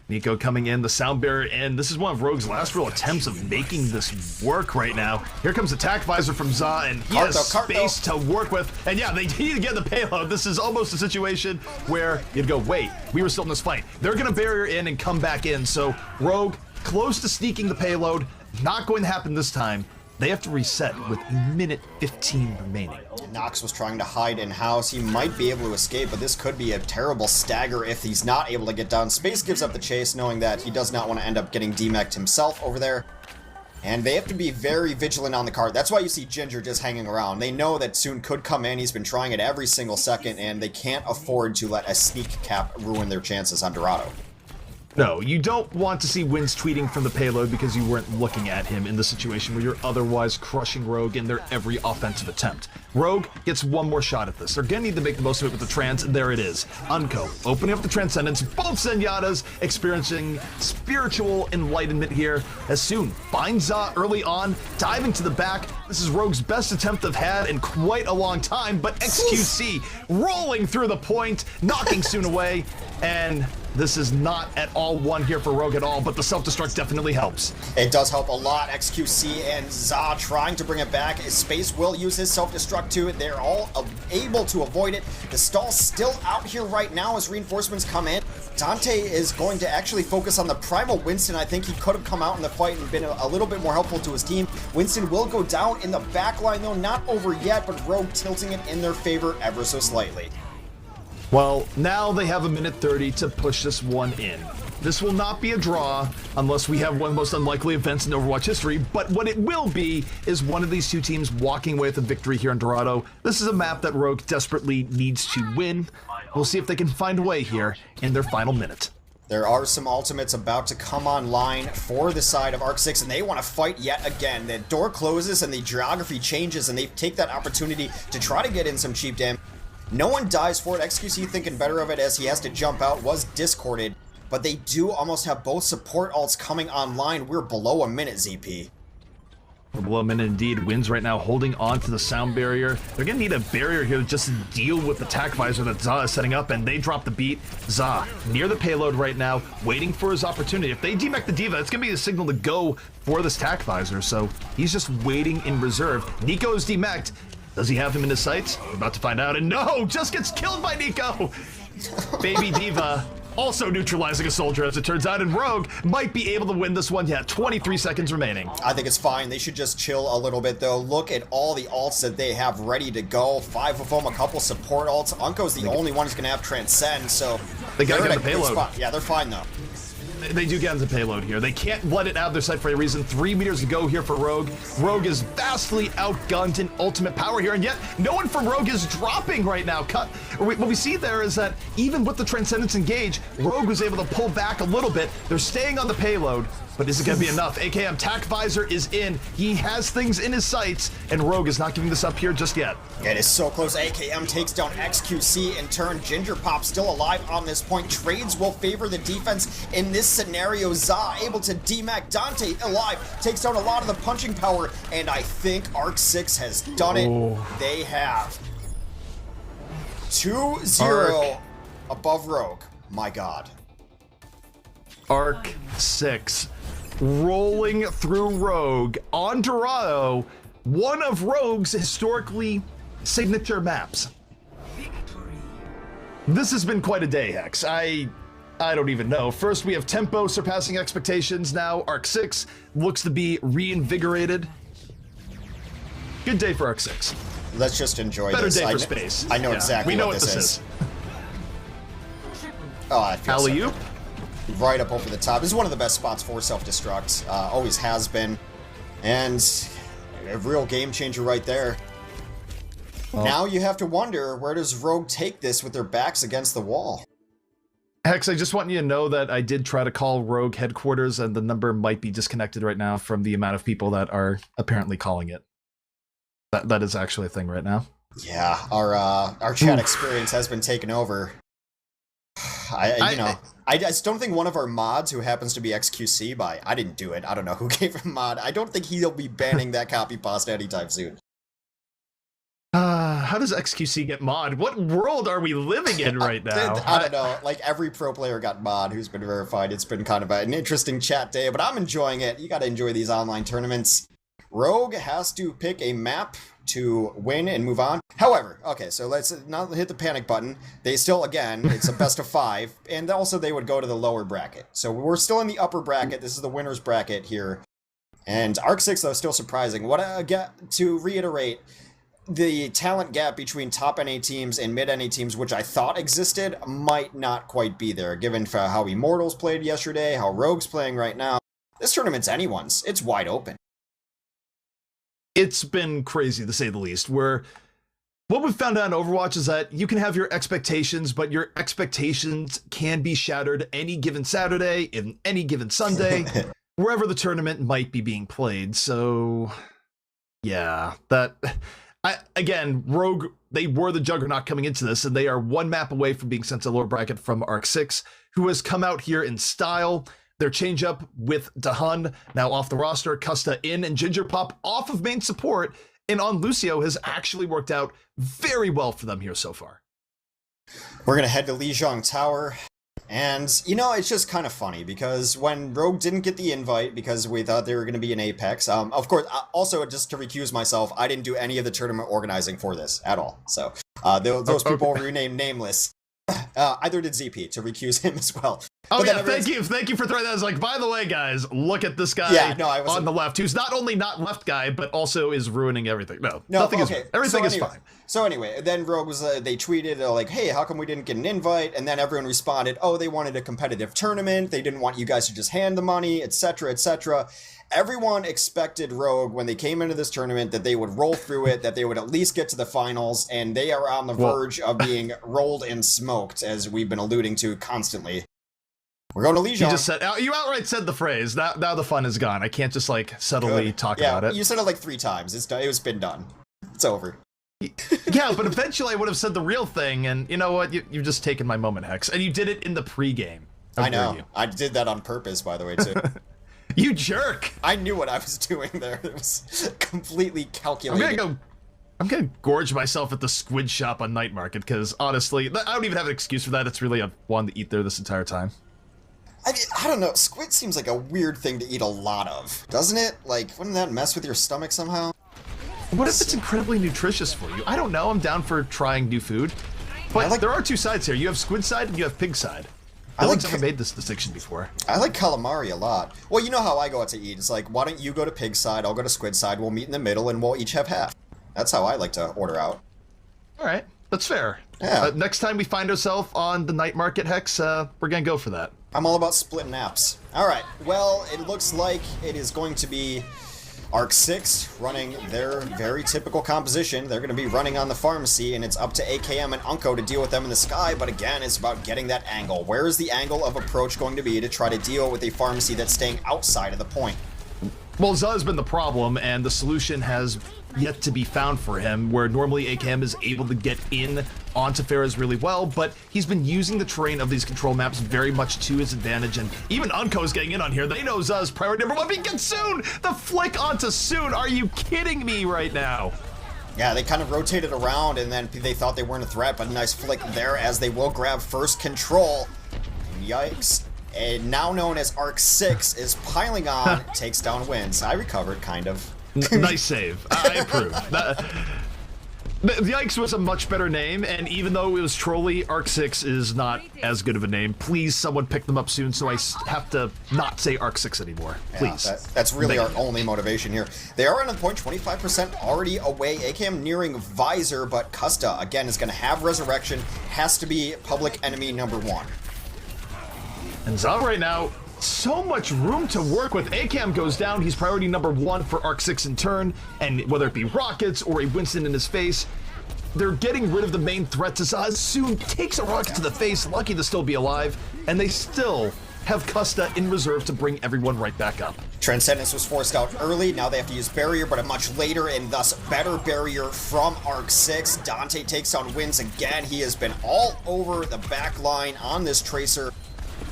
Nico coming in, the sound barrier, and this is one of Rogue's last real attempts of making this work right now. Here comes Attack Visor from Za, and he has space to work with. And yeah, they need to get the payload. This is almost a situation where you'd go, wait, we were still in this fight. They're going to barrier in and come back in, so Rogue close to sneaking the payload. Not going to happen this time. They have to reset with a minute 15 remaining. Nox was trying to hide in-house. He might be able to escape, but this could be a terrible stagger if he's not able to get down. Space gives up the chase, knowing that he does not want to end up getting demeched himself over there. And they have to be very vigilant on the cart. That's why you see Ginger just hanging around. They know that Soon could come in. He's been trying it every single second, and they can't afford to let a sneak cap ruin their chances on Dorado. No, you don't want to see Wins tweeting from the payload because you weren't looking at him in the situation where you're otherwise crushing Rogue in their every offensive attempt. Rogue gets one more shot at this. They're gonna need to make the most of it with the trans, and there it is. Unco opening up the Transcendence, both Zenyatta's experiencing spiritual enlightenment here, as Soon finds Za early on, diving to the back. This is Rogue's best attempt they've had in quite a long time, but XQC rolling through the point, knocking Soon away, and this is not at all one here for Rogue at all, but the self-destruct definitely helps. It does help a lot. XQC and Za trying to bring it back. Space will use his self-destruct too. They're all able to avoid it. The stall's still out here right now as reinforcements come in. Dante is going to actually focus on the Primal Winston. I think he could have come out in the fight and been a little bit more helpful to his team. Winston will go down in the back line though, not over yet, but Rogue tilting it in their favor ever so slightly. Well, now they have a minute 30 to push this one in. This will not be a draw unless we have one of the most unlikely events in Overwatch history, but what it will be is one of these two teams walking away with a victory here in Dorado. This is a map that Rogue desperately needs to win. We'll see if they can find a way here in their final minute. There are some ultimates about to come online for the side of ARC6, and they want to fight yet again. The door closes and the geography changes, and they take that opportunity to try to get in some cheap damage. No one dies for it. XQC thinking better of it as he has to jump out, was discorded, but they do almost have both support ults coming online. We're below a minute, ZP. We're below a minute indeed. Wins right now holding on to the sound barrier. They're going to need a barrier here just to deal with the attack visor that Za is setting up, and they drop the beat. Za near the payload right now, waiting for his opportunity. If they demech the Diva, it's going to be a signal to go for this attack visor, so he's just waiting in reserve. Nico is demeched. Does he have him in his sights? We're about to find out, and no! Just gets killed by Nico! Baby Diva also neutralizing a soldier, as it turns out, and Rogue might be able to win this one. Yeah, 23 seconds remaining. I think it's fine. They should just chill a little bit, though. Look at all the ults that they have ready to go. 5 of them, a couple support ults. Unco's the only one who's going to have Transcend, so they gotta get the payload. Yeah, they're fine, though. They do get into payload here. They can't let it out of their sight for any reason. 3 meters to go here for Rogue. Rogue is vastly outgunned in ultimate power here, and yet no one from Rogue is dropping right now. What we see there is that even with the Transcendence engage, Rogue was able to pull back a little bit. They're staying on the payload, but is it going to be enough? AKM Tac Visor is in. He has things in his sights, and Rogue is not giving this up here just yet. It is so close. AKM takes down XQC in turn. Ginger Pop still alive on this point. Trades will favor the defense in this scenario. Za able to demech. Dante alive. Takes down a lot of the punching power, and I think ARC6 has done it. They have. 2-0 above Rogue. My God. ARC6 rolling through Rogue on Dorado. one of Rogue's historically signature maps. This has been quite a day, Hex. I don't even know. First, we have Tempo surpassing expectations. Now, ARC6 looks to be reinvigorated. Good day for ARC6. Let's just enjoy Better this. day for space. I know Yeah, exactly we know what this is. Oh, it feels so Alley-oop. good. Right up over the top. This is one of the best spots for self-destruct. Always has been. And a real game changer right there. Well, now you have to wonder, where does Rogue take this with their backs against the wall? Hex, I just want you to know that I did try to call Rogue headquarters, and the number might be disconnected right now from the amount of people that are apparently calling it. That is actually a thing right now. Yeah, our chat experience has been taken over. I just don't think one of our mods, who happens to be XQC I didn't do it. I don't know who gave him mod. I don't think he'll be banning that copy pasta anytime soon. How does XQC get mod? What world are we living in right now? I don't know. Like, every pro player got mod who's been verified. It's been kind of an interesting chat day, but I'm enjoying it. You gotta enjoy these online tournaments. Rogue has to pick a map to win and move on. However, okay, so let's not hit the panic button. They still, again, it's a best of 5, and also they would go to the lower bracket. So we're still in the upper bracket. This is the winner's bracket here. And ARC6, though, still surprising. What I get to reiterate, the talent gap between top NA teams and mid NA teams, which I thought existed, might not quite be there, given how Immortals played yesterday, how Rogue's playing right now. This tournament's anyone's. It's wide open. It's been crazy, to say the least, where what we've found out in Overwatch is that you can have your expectations, but your expectations can be shattered any given Saturday, in any given Sunday, wherever the tournament might be being played. So, yeah, again, Rogue, they were the juggernaut coming into this, and they are one map away from being sent to lower bracket from ARC6, who has come out here in style. Their change-up with Dahun now off the roster, Custa in, and Ginger Pop off of main support, and on Lucio has actually worked out very well for them here so far. We're going to head to Lijiang Tower, and, you know, it's just kind of funny, because when Rogue didn't get the invite, because we thought they were going to be in Apex, of course, also, just to recuse myself, I didn't do any of the tournament organizing for this at all, so those people renamed nameless. Either did ZP, to recuse him as well. Oh yeah, thank you for throwing that. I was like, by the way, guys, look at this guy on the left, who's not only not left guy, but also is ruining everything. No, nothing is ruined. Everything is fine. So anyway, then Rogue was, they tweeted, like, hey, how come we didn't get an invite? And then everyone responded, oh, they wanted a competitive tournament, they didn't want you guys to just hand the money, etc., etc. Everyone expected Rogue, when they came into this tournament, that they would roll through it, that they would at least get to the finals, and they are on the verge of being rolled and smoked, as we've been alluding to constantly. We're going to Lijiang. You outright said the phrase. Now the fun is gone. I can't just, like, subtly talk about it. You said it like 3 times. It's done. It's been done. It's over. Yeah, but eventually I would have said the real thing, and you know what? You've just taken my moment, Hex. And you did it in the pregame. I know. I did that on purpose, by the way, too. You jerk! I knew what I was doing there. It was completely calculated. I'm gonna gorge myself at the squid shop on Night Market, because honestly, I don't even have an excuse for that. It's really I've wanted to eat there this entire time. I mean, I don't know. Squid seems like a weird thing to eat a lot of, doesn't it? Like, wouldn't that mess with your stomach somehow? What if it's incredibly nutritious for you? I don't know. I'm down for trying new food. But there are 2 sides here. You have squid side and you have pig side. I never made this distinction before. I like calamari a lot. Well, you know how I go out to eat. It's like, why don't you go to pig side, I'll go to squid side, we'll meet in the middle, and we'll each have half. That's how I like to order out. All right, that's fair. Yeah. Next time we find ourselves on the Night Market, Hex, we're gonna go for that. I'm all about splitting apps. All right, well, it looks like it is going to be ARC6 running their very typical composition. They're going to be running on the pharmacy, and it's up to AKM and Unko to deal with them in the sky, but again, it's about getting that angle. Where is the angle of approach going to be to try to deal with a pharmacy that's staying outside of the point? Well, Zuz's been the problem, and the solution has yet to be found for him, where normally AKM is able to get in onto Pharah's really well, but he's been using the terrain of these control maps very much to his advantage, and even Unko's getting in on here. They know Zuz's priority number 1 being get Soon! The flick onto Soon! Are you kidding me right now? Yeah, they kind of rotated around, and then they thought they weren't a threat, but a nice flick there as they will grab first control. Yikes. And now known as ARC6 is piling on, takes down wins. I recovered, kind of. Nice save. I approve. The Yikes was a much better name, and even though it was trolly, ARC6 is not as good of a name. Please, someone pick them up soon so I have to not say ARC6 anymore. Please. Yeah, that's really our only motivation here. They are on the point, 25% already away. AKM nearing Visor, but Custa, again, is going to have Resurrection. Has to be public enemy number 1. And Za right now, so much room to work with. ACAM goes down, he's priority number 1 for ARC6 in turn, and whether it be rockets or a Winston in his face, they're getting rid of the main threat to Za. Soon takes a rocket to the face, lucky to still be alive, and they still have Custa in reserve to bring everyone right back up. Transcendence was forced out early, now they have to use Barrier, but a much later and thus better Barrier from ARC6. Dante takes on Wins again, he has been all over the back line on this Tracer.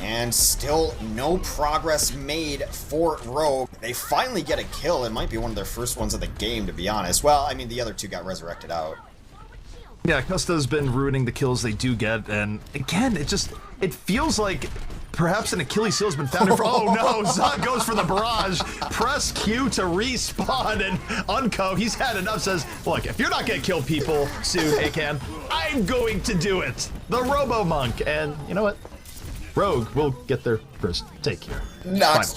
And still no progress made for Rogue. They finally get a kill. It might be one of their first ones of the game, to be honest. Well, I mean, the other 2 got resurrected out. Yeah, Custa's been ruining the kills they do get, and again, it feels like perhaps an Achilles heel has been found. Oh no, Za goes for the barrage. Press Q to respawn, and Unco, he's had enough, says, look, if you're not gonna kill people soon, Akan, I'm going to do it. The Robo-Monk, and you know what? Rogue will get their first take here. Nox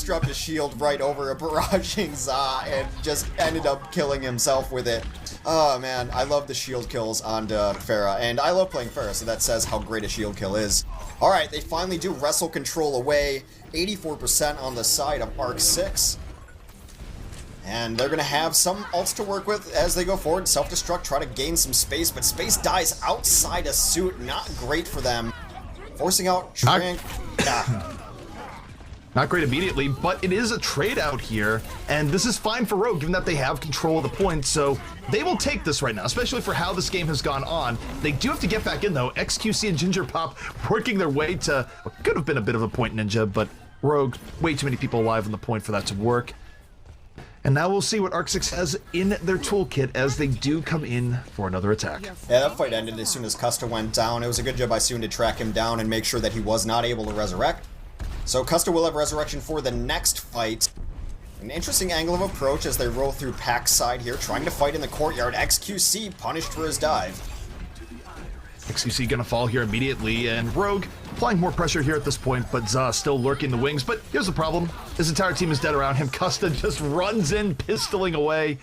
dropped his shield right over a barraging Za and just ended up killing himself with it. Oh man, I love the shield kills on Pharah, and I love playing Pharah, so that says how great a shield kill is. Alright, they finally do wrestle control away, 84% on the side of ARC6. And they're going to have some ults to work with as they go forward. Self-destruct, try to gain some space, but space dies outside a suit, not great for them. Forcing out Trank. Not great immediately, but it is a trade out here, and this is fine for Rogue, given that they have control of the point, so they will take this right now, especially for how this game has gone on. They do have to get back in, though. XQC and Ginger Pop working their way to what could have been a bit of a point ninja, but Rogue, way too many people alive on the point for that to work. And now we'll see what ARC6 has in their toolkit as they do come in for another attack. Yeah, that fight ended as soon as Custa went down. It was a good job by Soon to track him down and make sure that he was not able to resurrect. So Custa will have resurrection for the next fight. An interesting angle of approach as they roll through Pack's side here, trying to fight in the courtyard. XQC punished for his dive. XQC gonna fall here immediately, and Rogue applying more pressure here at this point, but Za still lurking the wings. But here's the problem. His entire team is dead around him. Custa just runs in, pistoling away.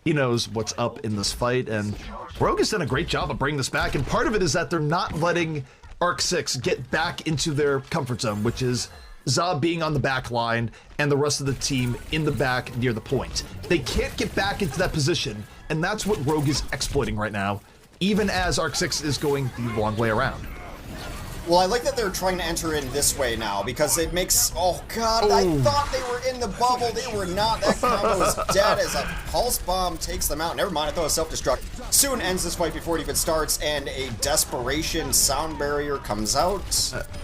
He knows what's up in this fight, and Rogue has done a great job of bringing this back, and part of it is that they're not letting ARC6 get back into their comfort zone, which is Za being on the back line and the rest of the team in the back near the point. They can't get back into that position, and that's what Rogue is exploiting right now, even as ARC6 is going the long way around. Well, I like that they're trying to enter in this way now, because it makes... Oh, God, I thought they were in the bubble. They were not. That combo is dead as a pulse bomb takes them out. Never mind, I thought it was self-destruct. Soon ends this fight before it even starts, and a desperation sound barrier comes out.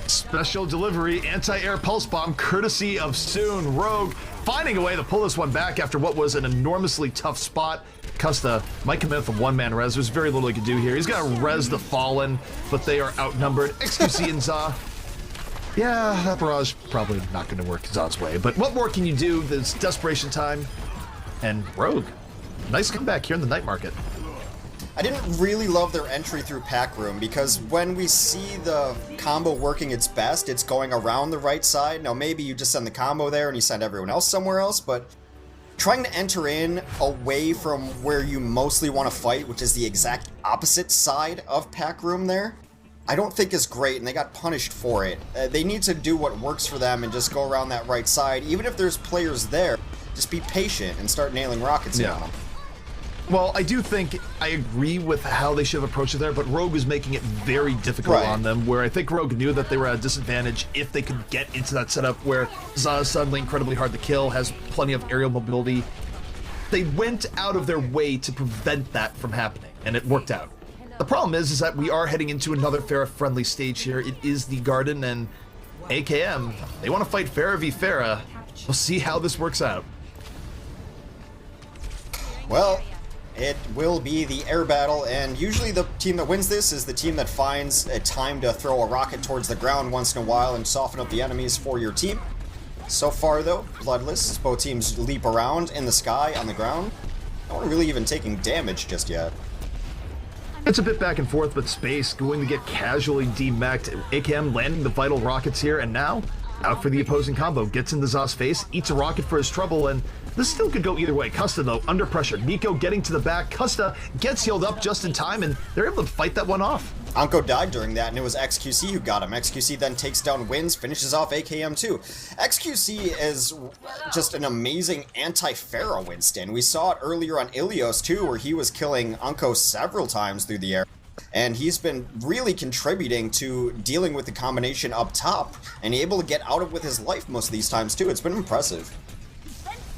Special delivery, anti-air pulse bomb, courtesy of Soon. Rogue finding a way to pull this one back after what was an enormously tough spot. Custa might come in with a one-man res. There's very little he can do here. He's got to res the Fallen, but they are outnumbered. XQC and Za. Yeah, that barrage probably not going to work Za's way, but what more can you do? There's desperation time. And Rogue, nice comeback here in the night market. I didn't really love their entry through Pack Room, because when we see the combo working its best, it's going around the right side. Now maybe you just send the combo there and you send everyone else somewhere else, but trying to enter in away from where you mostly want to fight, which is the exact opposite side of Pack Room there, I don't think is great, and they got punished for it. They need to do what works for them and just go around that right side. Even if there's players there, just be patient and start nailing rockets on them. Well, I do think I agree with how they should have approached it there, but Rogue is making it very difficult on them, where I think Rogue knew that they were at a disadvantage if they could get into that setup where Za is suddenly incredibly hard to kill, has plenty of aerial mobility. They went out of their way to prevent that from happening, and it worked out. The problem is that we are heading into another Pharah-friendly stage here. It is the Garden, and AKM, they want to fight Pharah v Pharah. We'll see how this works out. Well, it will be the air battle, and usually the team that wins this is the team that finds a time to throw a rocket towards the ground once in a while and soften up the enemies for your team. So far, though, bloodless, as both teams leap around in the sky, on the ground. No one really even taking damage just yet. It's a bit back and forth, but Space going to get casually demeched. AKM landing the vital rockets here, and now out for the opposing combo. Gets into Za's face, eats a rocket for his trouble, and this still could go either way. Custa, though, under pressure. Nico getting to the back. Custa gets healed up just in time, and they're able to fight that one off. Anko died during that, and it was XQC who got him. XQC then takes down Wins, finishes off AKM too. XQC is just an amazing anti-Pharaoh Winston. We saw it earlier on Ilios too, where he was killing Anko several times through the air. And he's been really contributing to dealing with the combination up top, and able to get out of with his life most of these times too. It's been impressive.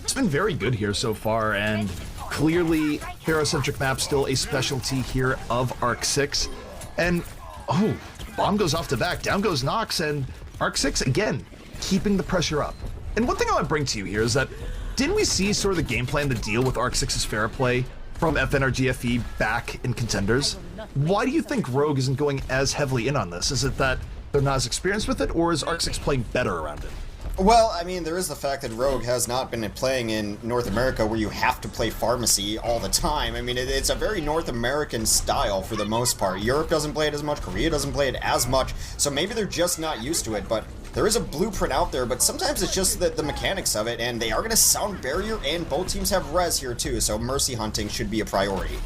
It's been very good here so far, and clearly Pharaoh-centric map still a specialty here of ARC6. And, oh, bomb goes off the back, down goes Nox, and ARC6, again, keeping the pressure up. And one thing I want to bring to you here is that, didn't we see sort of the game plan to deal with ARC6's Pharaoh play from FNRGFE back in Contenders? Why do you think Rogue isn't going as heavily in on this? Is it that they're not as experienced with it, or is ARC6 playing better around it? Well, I mean, there is the fact that Rogue has not been playing in North America where you have to play Pharmacy all the time. I mean, it's a very North American style for the most part. Europe doesn't play it as much, Korea doesn't play it as much, so maybe they're just not used to it, but there is a blueprint out there, but sometimes it's just the mechanics of it, and they are going to sound barrier, and both teams have res here too, so mercy hunting should be a priority.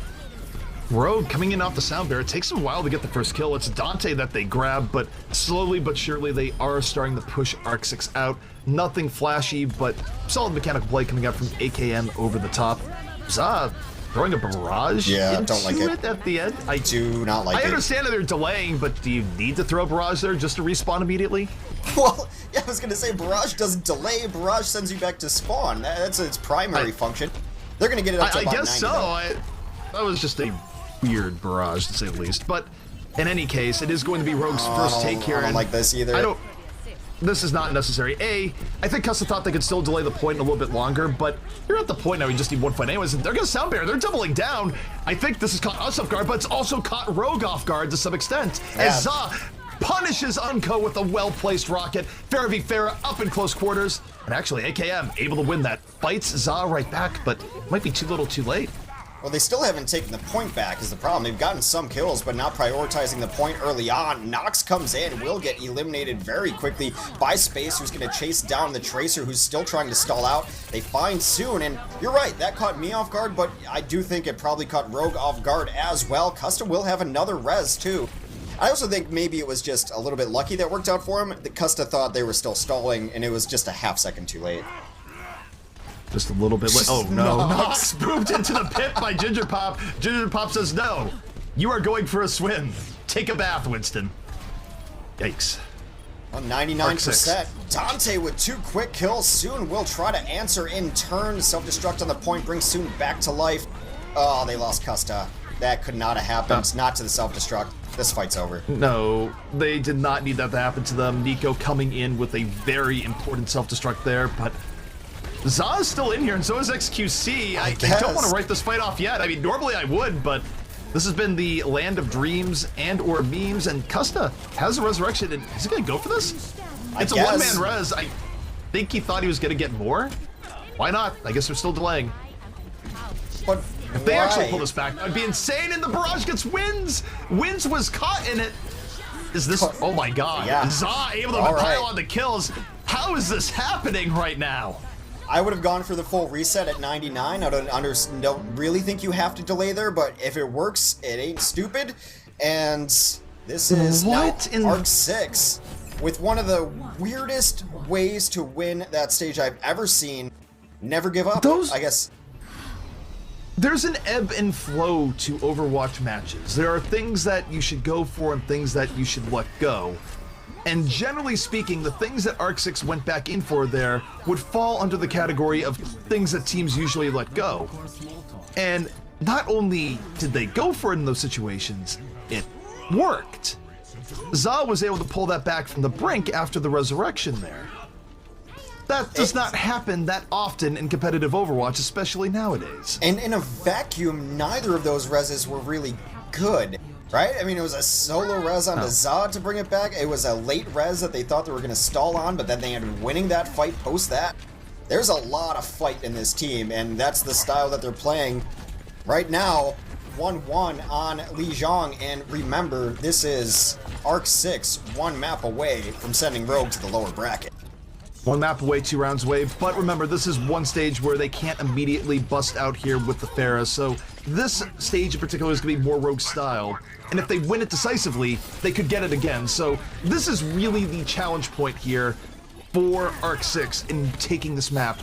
Rogue coming in off the sound bear. It takes them a while to get the first kill. It's Dante that they grab, but slowly but surely they are starting to push ARC6 out. Nothing flashy, but solid mechanical play coming out from AKM over the top. Za throwing a barrage into don't like it at the end. I do not like it. I understand that they're delaying, but do you need to throw a barrage there just to respawn immediately? Well, yeah, I was going to say, barrage doesn't delay, barrage sends you back to spawn. That's its primary function. They're going to get it up to about 90. I guess so. That was just a weird barrage, to say the least. But in any case, it is going to be Rogue's first take here. I don't like this either. This is not necessary. I think Custa thought they could still delay the point a little bit longer, but you're at the point now we just need one fight anyways. They're going to sound bear. They're doubling down. I think this has caught us off guard, but it's also caught Rogue off guard to some extent. Yeah. As Za punishes Unco with a well-placed rocket. Farah v Farah up in close quarters. And actually, AKM able to win that. Fights Za right back, but might be too little too late. Well, they still haven't taken the point back is the problem. They've gotten some kills, but not prioritizing the point early on. Nox comes in, will get eliminated very quickly by Space, who's going to chase down the Tracer, who's still trying to stall out. They find Soon, and you're right, that caught me off guard, but I do think it probably caught Rogue off guard as well. Custa will have another res, too. I also think maybe it was just a little bit lucky that worked out for him. The Custa thought they were still stalling, and it was just a half second too late. Just a little bit late. Oh no, Nox moved into the pit by Ginger Pop. Ginger Pop says, no, you are going for a swim. Take a bath, Winston. Yikes. Well, 99%. Dante with 2 quick kills. Soon will try to answer in turn. Self-destruct on the point brings Soon back to life. Oh, they lost Custa. That could not have happened. Not to the self-destruct. This fight's over. No, they did not need that to happen to them. Nico coming in with a very important self-destruct there, but Za is still in here, and so is XQC. I don't want to write this fight off yet. I mean, normally I would, but this has been the land of dreams and or memes, and Custa has a resurrection, and is he going to go for this? It's a one-man res. I think he thought he was going to get more. Why not? I guess they're still delaying. But if they actually pull this back, that'd be insane, and the barrage gets Wins. Wins was caught in it. Is this... Oh my god. Yeah. Za able to pile on the kills. How is this happening right now? I would have gone for the full reset at 99. I don't really think you have to delay there, but if it works, it ain't stupid. And this is now ARC6 with one of the weirdest ways to win that stage I've ever seen. Never give up, I guess. There's an ebb and flow to Overwatch matches. There are things that you should go for and things that you should let go. And generally speaking, the things that ARC6 went back in for there would fall under the category of things that teams usually let go. And not only did they go for it in those situations, it worked. Za was able to pull that back from the brink after the resurrection there. That does not happen that often in competitive Overwatch, especially nowadays. And in a vacuum, neither of those reses were really good. Right? I mean, it was a solo res on the Zod to bring it back. It was a late res that they thought they were going to stall on, but then they ended up winning that fight post that. There's a lot of fight in this team, and that's the style that they're playing right now. 1-1 on Lijiang, and remember, this is ARC6, one map away from sending Rogue to the lower bracket. One map away, 2 rounds away, but remember, this is one stage where they can't immediately bust out here with the Pharah, so this stage in particular is going to be more Rogue style, and if they win it decisively, they could get it again, so this is really the challenge point here for ARC6 in taking this map.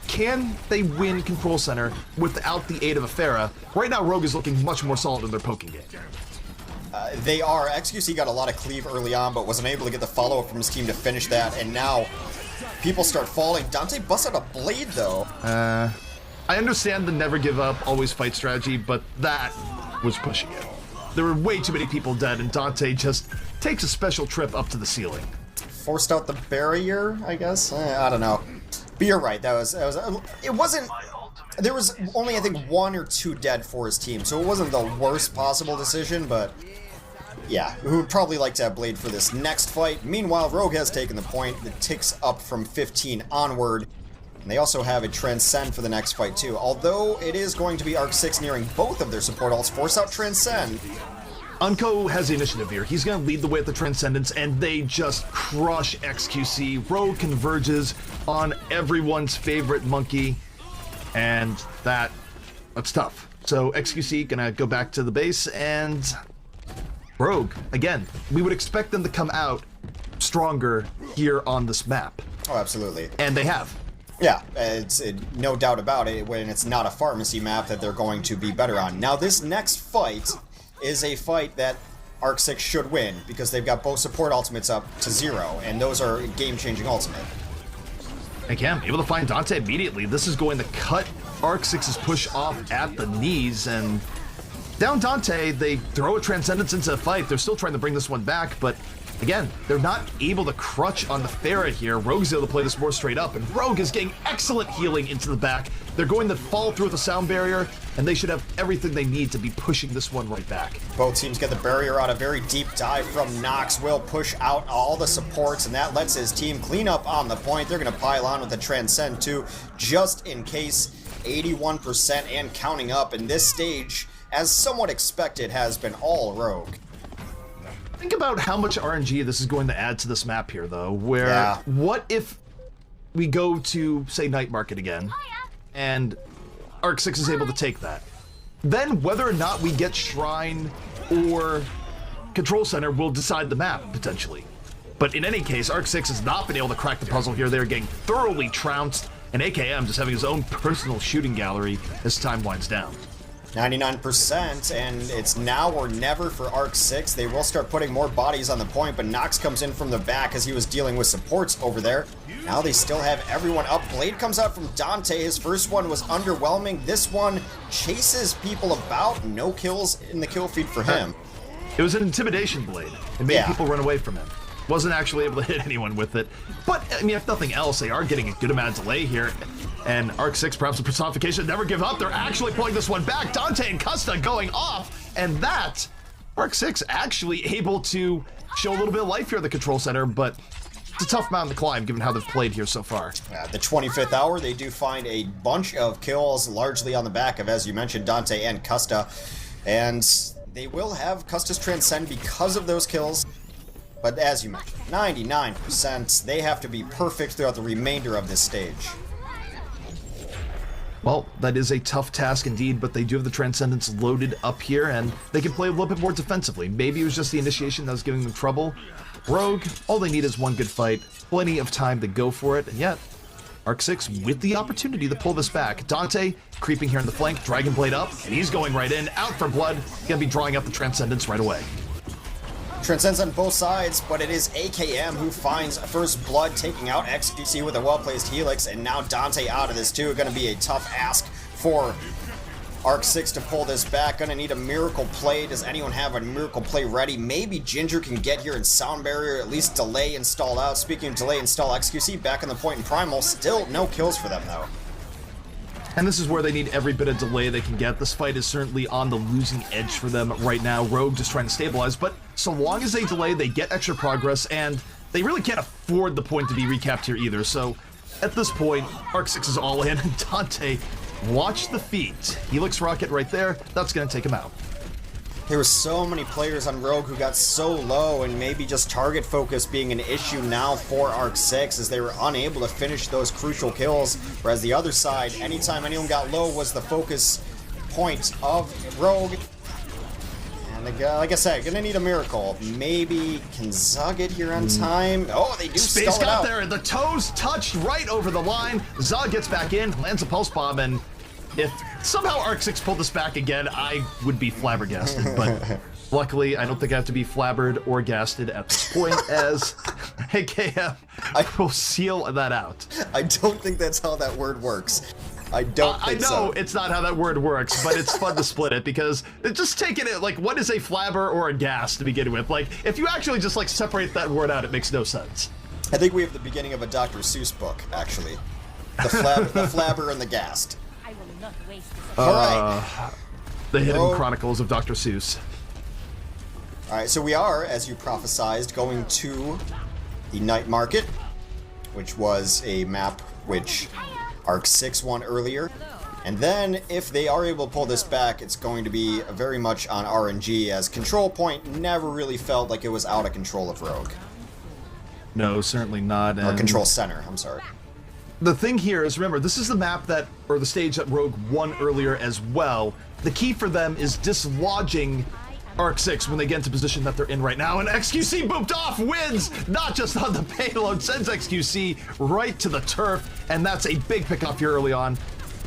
Can they win Control Center without the aid of a Pharah? Right now, Rogue is looking much more solid in their poking game. They are. XQC got a lot of cleave early on, but wasn't able to get the follow-up from his team to finish that, and now people start falling. Dante busts out a blade, though. I understand the never give up, always fight strategy, but that was pushing it. There were way too many people dead, and Dante just takes a special trip up to the ceiling. Forced out the barrier, I guess? I don't know. But you're right, it wasn't... There was only, I think, 1 or 2 dead for his team, so it wasn't the worst possible decision, but... yeah, we would probably like to have Blade for this next fight. Meanwhile, Rogue has taken the point. It ticks up from 15 onward. And they also have a Transcend for the next fight, too. Although it is going to be ARC6 nearing both of their support ults. Force out Transcend. Unco has the initiative here. He's going to lead the way at the Transcendence, and they just crush XQC. Rogue converges on everyone's favorite monkey, and that's tough. So XQC going to go back to the base, and Rogue, again, we would expect them to come out stronger here on this map. Oh, absolutely. And they have. Yeah, it's no doubt about it, when it's not a pharmacy map that they're going to be better on. Now, this next fight is a fight that ARC6 should win, because they've got both support ultimates up to 0, and those are game-changing ultimate. Again, able to find Dante immediately. This is going to cut ARC6's push off at the knees, and down Dante, they throw a Transcendence into the fight. They're still trying to bring this one back, but again, they're not able to crutch on the Pharah here. Rogue's able to play this more straight up, and Rogue is getting excellent healing into the back. They're going to fall through with the sound barrier, and they should have everything they need to be pushing this one right back. Both teams get the barrier out. A very deep dive from Nox will push out all the supports, and that lets his team clean up on the point. They're going to pile on with the Transcend too, just in case. 81% and counting up, and this stage, as somewhat expected, has been all Rogue. Think about how much RNG this is going to add to this map here, though, where what if we go to, say, Night Market again, and ARC6 is able to take that? Then whether or not we get Shrine or Control Center will decide the map, potentially. But in any case, ARC6 has not been able to crack the puzzle here. They're getting thoroughly trounced, and AKM just having his own personal shooting gallery as time winds down. 99%, and it's now or never for ARC6. They will start putting more bodies on the point, but Nox comes in from the back as he was dealing with supports over there. Now they still have everyone up. Blade comes out from Dante. His first one was underwhelming. This one chases people about. No kills in the kill feed for him. It was an intimidation blade. It made people run away from him. Wasn't actually able to hit anyone with it. But, I mean, if nothing else, they are getting a good amount of delay here. And ARC6, perhaps a personification, never give up. They're actually pulling this one back. Dante and Custa going off. And that, ARC6 actually able to show a little bit of life here at the Control Center, but it's a tough mountain to climb given how they've played here so far. The 25th hour, they do find a bunch of kills, largely on the back of, as you mentioned, Dante and Custa. And they will have Custa's Transcend because of those kills. But as you mentioned, 99%, they have to be perfect throughout the remainder of this stage. Well, that is a tough task indeed, but they do have the Transcendence loaded up here, and they can play a little bit more defensively. Maybe it was just the initiation that was giving them trouble. Rogue, all they need is one good fight, plenty of time to go for it, and yet, ARC6 with the opportunity to pull this back. Dante creeping here in the flank, Dragon Blade up, and he's going right in, out for blood. Gonna be drawing up the Transcendence right away. Transcends on both sides, but it is AKM who finds first blood, taking out XQC with a well-placed Helix, and now Dante out of this too. Going to be a tough ask for ARC6 to pull this back. Going to need a miracle play. Does anyone have a miracle play ready? Maybe Ginger can get here in Sound Barrier, at least delay installed out. Speaking of delay install, XQC back on the point in Primal. Still no kills for them though. And this is where they need every bit of delay they can get. This fight is certainly on the losing edge for them right now. Rogue just trying to stabilize, but so long as they delay, they get extra progress, and they really can't afford the point to be recapped here either. So at this point, ARC6 is all in, and Dante, watch the feet. Helix Rocket right there, that's going to take him out. There were so many players on Rogue who got so low, and maybe just target focus being an issue now for ARC6 as they were unable to finish those crucial kills, whereas the other side, anytime anyone got low was the focus point of Rogue. And like I said, gonna need a miracle. Maybe can Za get here on time? Oh, they do Space stall it got out. there, the toes touched right over the line. Za gets back in, lands a pulse bomb, and if somehow ARC6 pulled this back again, I would be flabbergasted, but luckily I don't think I have to be flabbered or gasted at this point, as AKM will seal that out. I don't think that's how that word works. I don't think so. I know it's not how that word works, but it's fun to split it, because it's just taking it, like, what is a flabber or a gas to begin with? Like, if you actually just, like, separate that word out, it makes no sense. I think we have the beginning of a Dr. Seuss book, actually. The flabber and the gassed. Alright. The Hidden Chronicles of Dr. Seuss. Alright, so we are, as you prophesized, going to the Night Market, which was a map which ARC6 won earlier. And then, if they are able to pull this back, it's going to be very much on RNG, as Control Point never really felt like it was out of control of Rogue. No, certainly not. Or Control Center, I'm sorry. The thing here is, remember, this is the map that, or the stage that Rogue won earlier as well. The key for them is dislodging ARC6 when they get into position that they're in right now, and XQC booped off, wins, not just on the payload, sends XQC right to the turf, and that's a big pickup here early on.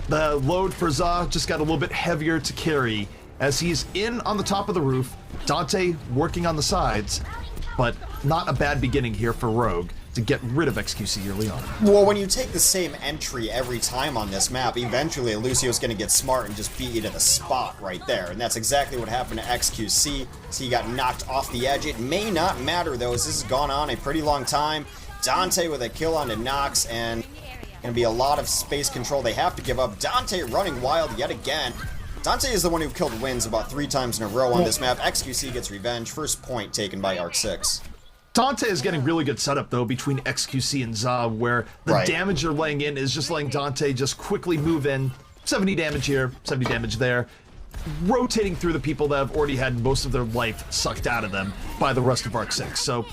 The load for Za just got a little bit heavier to carry as he's in on the top of the roof, Dante working on the sides, but not a bad beginning here for Rogue to get rid of XQC early on. Well, when you take the same entry every time on this map, eventually Lucio's going to get smart and just beat you to the spot right there. And that's exactly what happened to XQC. So he got knocked off the edge. It may not matter, though, as this has gone on a pretty long time. Dante with a kill onto Nox, and going to be a lot of space control they have to give up. Dante running wild yet again. Dante is the one who killed wins about 3 times in a row on this map. XQC gets revenge. First point taken by ARC6. Dante is getting really good setup, though, between XQC and Za, where the damage they're laying in is just letting Dante just quickly move in. 70 damage here, 70 damage there. Rotating through the people that have already had most of their life sucked out of them by the rest of ARC6. So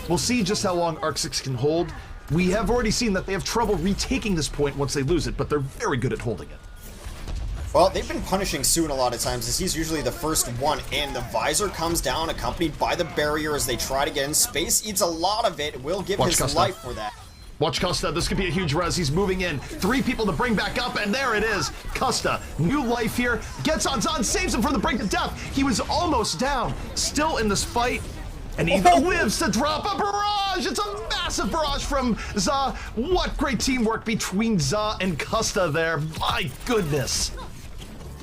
we'll see just how long ARC6 can hold. We have already seen that they have trouble retaking this point once they lose it, but they're very good at holding it. Well, they've been punishing Soon a lot of times, as he's usually the first one in. The visor comes down, accompanied by the barrier as they try to get in. Space eats a lot of it, will give his life for that. Watch Custa, this could be a huge res. He's moving in. 3 people to bring back up, and there it is. Custa, new life here, gets on Zan, saves him from the brink of death. He was almost down, still in this fight, and he lives to drop a barrage. It's a massive barrage from Za. What great teamwork between Za and Custa there. My goodness.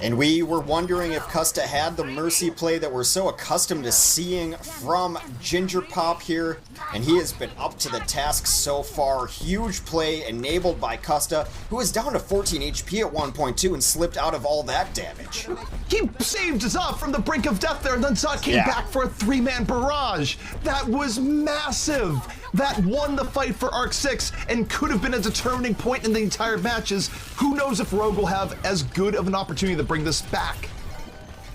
And we were wondering if Custa had the Mercy play that we're so accustomed to seeing from Ginger Pop here, and he has been up to the task so far. Huge play enabled by Custa, who is down to 14 HP at 1.2 and slipped out of all that damage. He saved Za from the brink of death there, and then Za came back for a 3-man barrage. That was massive. That won the fight for ARC6 and could have been a determining point in the entire matches. Who knows if Rogue will have as good of an opportunity to bring this back.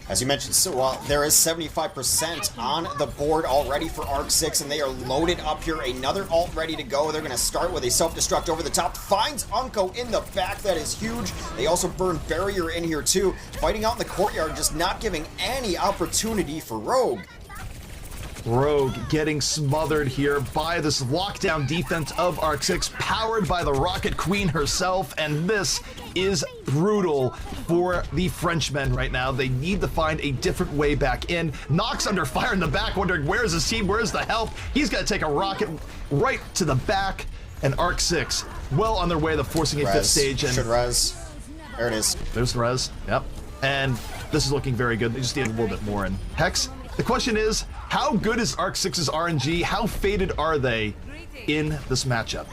As you mentioned, so there is 75% on the board already for ARC6, and they are loaded up here. Another ult ready to go. They're going to start with a self-destruct over the top. Finds Unko in the back. That is huge. They also burn Barrier in here too. Fighting out in the courtyard, just not giving any opportunity for Rogue. Rogue getting smothered here by this lockdown defense of ARC6, powered by the Rocket Queen herself, and this is brutal for the Frenchmen right now. They need to find a different way back in. Nox under fire in the back, wondering where's his team, where's the help? He's got to take a rocket right to the back, and ARC6 well on their way to forcing a 5th stage. And should res. There it is. There's the res, yep. And this is looking very good. They just need a little bit more. And Hex, the question is, how good is ARC6's RNG? How faded are they in this matchup?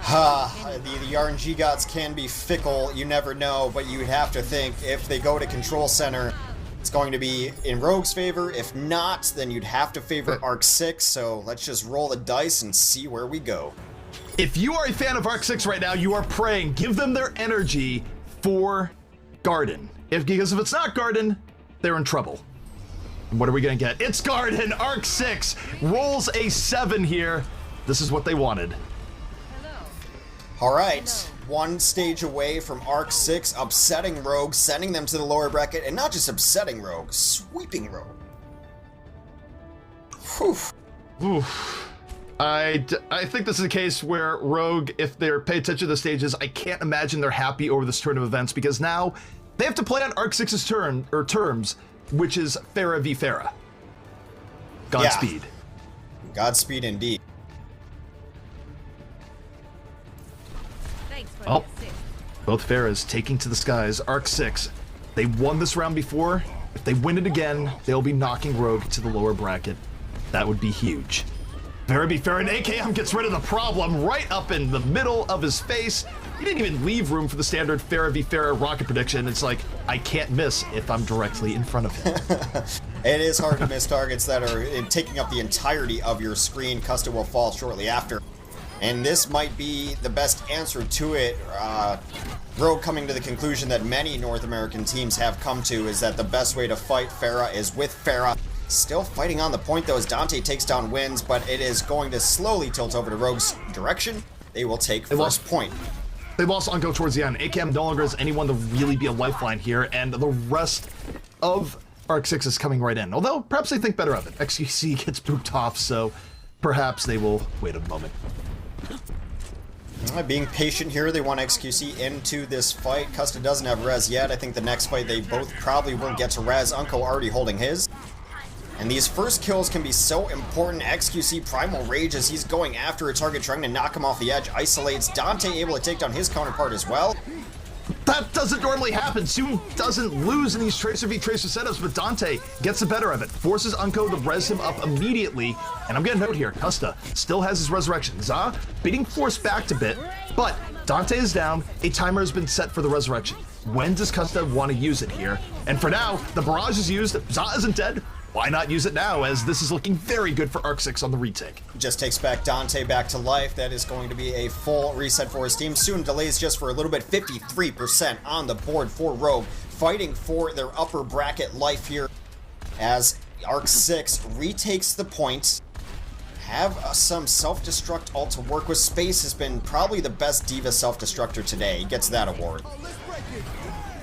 The RNG gods can be fickle, you never know, but you'd have to think if they go to Control Center, it's going to be in Rogue's favor. If not, then you'd have to favor ARC6, so let's just roll the dice and see where we go. If you are a fan of ARC6 right now, you are praying, give them their energy for Garden. Because if it's not Garden, they're in trouble. And what are we gonna get? It's Garden! ARC6 rolls a 7 here. This is what they wanted. Alright, one stage away from ARC6 upsetting Rogue, sending them to the lower bracket, and not just upsetting Rogue, sweeping Rogue. Whew. Oof. I think this is a case where Rogue, if they're pay attention to the stages, I can't imagine they're happy over this turn of events, because now they have to play on ARC6's terms, which is Pharah v Pharah. Godspeed. Yeah. Godspeed indeed. Oh, both Pharahs taking to the skies. ARC6, they won this round before. If they win it again, they'll be knocking Rogue to the lower bracket. That would be huge. Pharah v Pharah, and AKM gets rid of the problem right up in the middle of his face. He didn't even leave room for the standard Pharah v Pharah rocket prediction. It's like, I can't miss if I'm directly in front of him. It is hard to miss targets that are taking up the entirety of your screen. Custa will fall shortly after. And this might be the best answer to it. Rogue coming to the conclusion that many North American teams have come to is that the best way to fight Pharah is with Pharah. Still fighting on the point though as Dante takes down wins, but it is going to slowly tilt over to Rogue's direction. They will take first point. They lost Unko towards the end. AKM no longer has anyone to really be a lifeline here, and the rest of ARC6 is coming right in. Although, perhaps they think better of it. XQC gets booped off, so perhaps they will wait a moment. Being patient here, they want XQC into this fight. Custa doesn't have res yet. I think the next fight they both probably will get to res. Unko already holding his. And these first kills can be so important. XQC Primal Rage as he's going after a target, trying to knock him off the edge. Isolates. Dante able to take down his counterpart as well. That doesn't normally happen. Soon doesn't lose in these Tracer v Tracer setups, but Dante gets the better of it. Forces Unko to res him up immediately. And I'm getting a note here. Custa still has his resurrection. Za being forced back a bit, but Dante is down. A timer has been set for the resurrection. When does Custa want to use it here? And for now, the barrage is used. Za isn't dead. Why not use it now, as this is looking very good for ARC6 on the retake. Just takes back Dante back to life. That is going to be a full reset for his team. Soon delays just for a little bit. 53% on the board for Rogue, fighting for their upper bracket life here as ARC6 retakes the point. Have some self-destruct ult to work with. Space has been probably the best D.Va self-destructor today. He gets that award.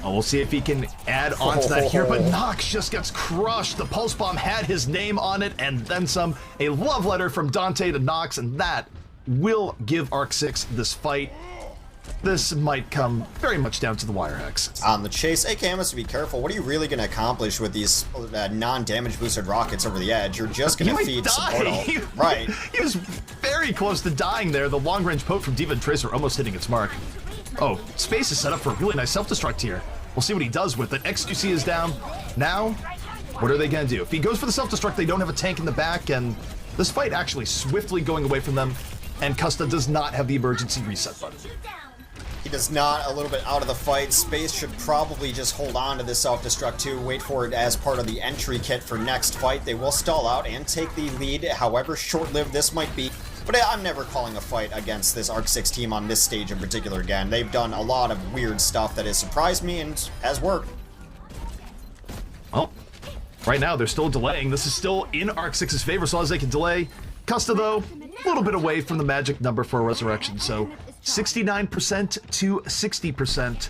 Oh, we'll see if he can add on to that here, but Nox just gets crushed. The Pulse Bomb had his name on it, and then some. A love letter from Dante to Nox, and that will give ARC6 this fight. This might come very much down to the wire, Hex. On the chase, AKM has to be careful. What are you really going to accomplish with these non-damage boosted rockets over the edge? You're just going to feed support ult. Right. He was very close to dying there. The long-range poke from D.Va and Tracer almost hitting its mark. Oh, Space is set up for a really nice self-destruct here. We'll see what he does with it. XQC is down. Now, what are they going to do? If he goes for the self-destruct, they don't have a tank in the back, and this fight actually swiftly going away from them, and Custa does not have the emergency reset button. He does not, a little bit out of the fight. Space should probably just hold on to the self-destruct too, wait for it as part of the entry kit for next fight. They will stall out and take the lead, however short-lived this might be. But I'm never calling a fight against this ARC6 team on this stage in particular again. They've done a lot of weird stuff that has surprised me and has worked. Well, right now they're still delaying. This is still in ARC6's favor, so as they can delay. Custa, though, a little bit away from the magic number for a resurrection, so 69% to 60%.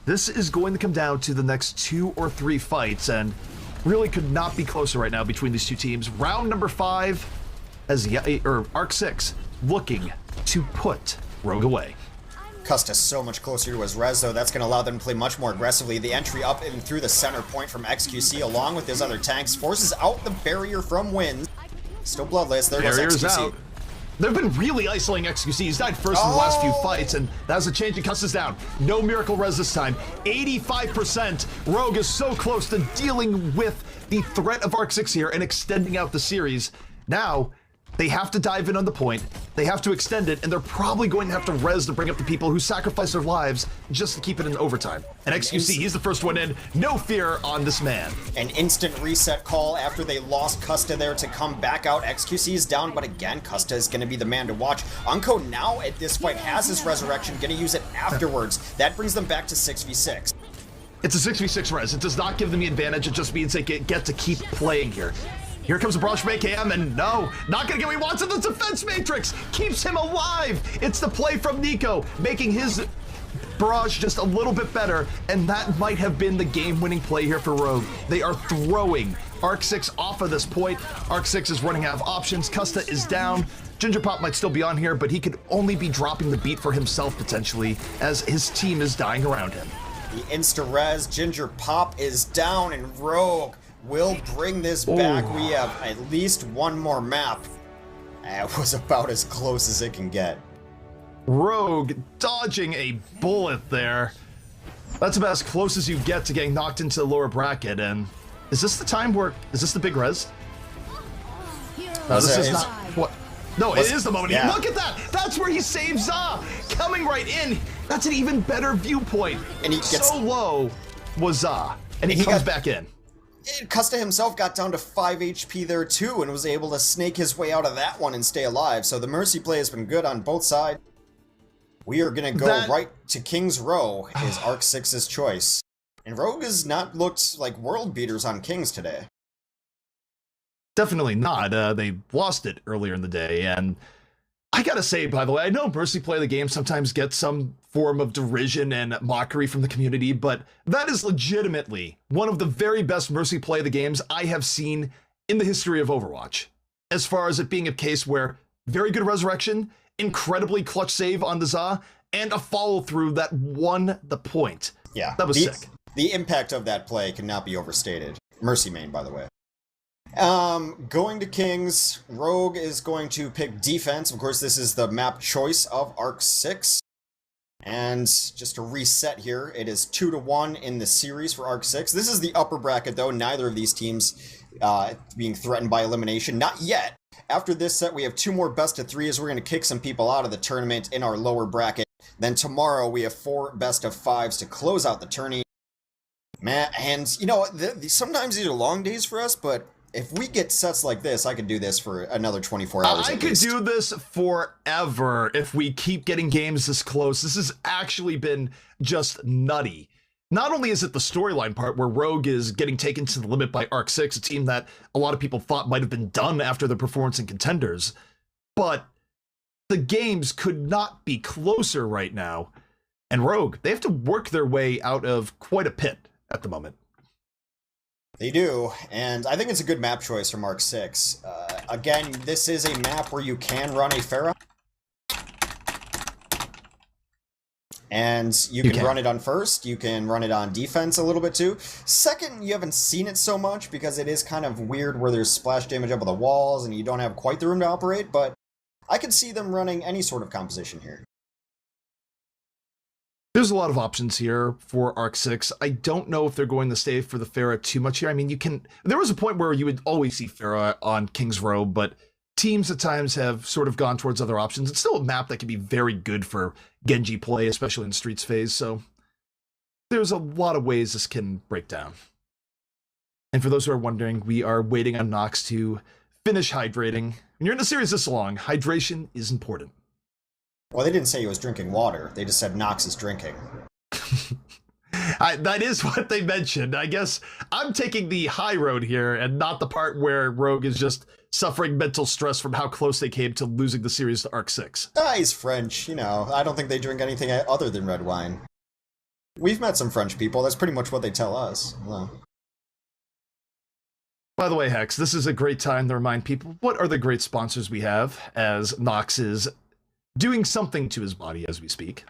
This is going to come down to the next 2 or 3 fights, and really could not be closer right now between these two teams. Round number 5. As ARC6 looking to put Rogue away. Custa so much closer to his res, though. That's going to allow them to play much more aggressively. The entry up and through the center point from XQC, along with his other tanks, forces out the barrier from Wins. Still bloodless. There goes XQC. Out. They've been really isolating XQC. He's died first in the last few fights, and that's a change. And Custa's down. No miracle res this time. 85%. Rogue is so close to dealing with the threat of ARC6 here and extending out the series. Now, They have to dive in on the point, they have to extend it, and they're probably going to have to res to bring up the people who sacrifice their lives just to keep it in overtime. And XQC, he's the first one in. No fear on this man. An instant reset call after they lost Custa there to come back out. XQC is down, but again, Custa is going to be the man to watch. Unko now at this point has his resurrection, going to use it afterwards. That brings them back to 6v6. It's a 6v6 res. It does not give them the advantage. It just means they get to keep playing here. Here comes a Barrage from AKM, and no, not gonna get what he wants, and the defense matrix keeps him alive. It's the play from Nico, making his Barrage just a little bit better, and that might have been the game-winning play here for Rogue. They are throwing ARC6 off of this point. ARC6 is running out of options. Custa is down. Ginger Pop might still be on here, but he could only be dropping the beat for himself potentially, as his team is dying around him. The insta-res, Ginger Pop is down, and Rogue will bring this back. Ooh. We have at least one more map. That was about as close as it can get. Rogue dodging a bullet there. That's about as close as you get to getting knocked into the lower bracket. And is this the time where, is this the big res? No, this is not. What? No, it is the moment. Yeah. Look at that. That's where he saves Za. Coming right in. That's an even better viewpoint. And he gets so low was Za. And he comes back in. Custa himself got down to 5 HP there too and was able to snake his way out of that one and stay alive. So the Mercy play has been good on both sides. We are going to go right to King's Row, is ARC6's choice. And Rogue has not looked like world beaters on Kings today. Definitely not. They lost it earlier in the day, and I gotta say, by the way, I know Mercy play of the game sometimes gets some form of derision and mockery from the community, but that is legitimately one of the very best Mercy play of the games I have seen in the history of Overwatch. As far as it being a case where very good resurrection, incredibly clutch save on the Za, and a follow-through that won the point. Yeah. That was sick. The impact of that play cannot be overstated. Mercy main, by the way. Going to Kings, Rogue is going to pick defense. Of course, this is the map choice of ARC6. And just to reset here, it is 2-1 in the series for ARC6. This is the upper bracket, though. Neither of these teams being threatened by elimination. Not yet. After this set, we have 2 more best-of-3s. We're going to kick some people out of the tournament in our lower bracket. Then tomorrow, we have 4 best-of-5s to close out the tourney. Man, and, you know, sometimes these are long days for us, but if we get sets like this, I could do this for another 24 hours. I could do this forever if we keep getting games this close. This has actually been just nutty. Not only is it the storyline part where Rogue is getting taken to the limit by ARC6, a team that a lot of people thought might have been done after their performance in Contenders, but the games could not be closer right now. And Rogue, they have to work their way out of quite a pit at the moment. They do, and I think it's a good map choice from ARC6. Again, this is a map where you can run a Pharah. And you can run it on first, you can run it on defense a little bit too. Second, you haven't seen it so much because it is kind of weird where there's splash damage up on the walls and you don't have quite the room to operate, but I could see them running any sort of composition here. There's a lot of options here for ARC6. I don't know if they're going to stay for the Pharah too much here. I mean, there was a point where you would always see Pharah on King's Row, but teams at times have sort of gone towards other options. It's still a map that can be very good for Genji play, especially in Streets phase, so there's a lot of ways this can break down. And for those who are wondering, we are waiting on Nox to finish hydrating. When you're in a series this long, hydration is important. Well, they didn't say he was drinking water. They just said Nox is drinking. That is what they mentioned. I guess I'm taking the high road here and not the part where Rogue is just suffering mental stress from how close they came to losing the series to ARC6. He's French, you know. I don't think they drink anything other than red wine. We've met some French people. That's pretty much what they tell us. Well. By the way, Hex, this is a great time to remind people what are the great sponsors we have as Nox is doing something to his body as we speak.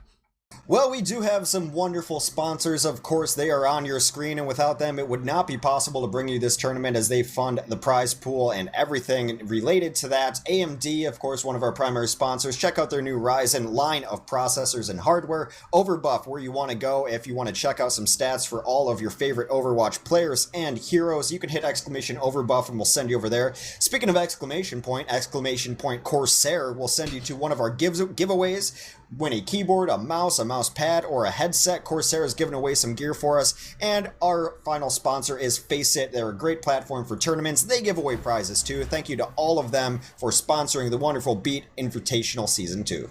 Well, we do have some wonderful sponsors. Of course, they are on your screen, and without them, it would not be possible to bring you this tournament as they fund the prize pool and everything related to that. AMD, of course, one of our primary sponsors. Check out their new Ryzen line of processors and hardware. Overbuff, where you want to go if you want to check out some stats for all of your favorite Overwatch players and heroes. You can hit exclamation Overbuff and we'll send you over there. Speaking of exclamation point Corsair will send you to one of our giveaways. Win a keyboard, a mouse pad, or a headset. Corsair is giving away some gear for us. And our final sponsor is Faceit. They're a great platform for tournaments. They give away prizes too. Thank you to all of them for sponsoring the wonderful Beat Invitational Season 2.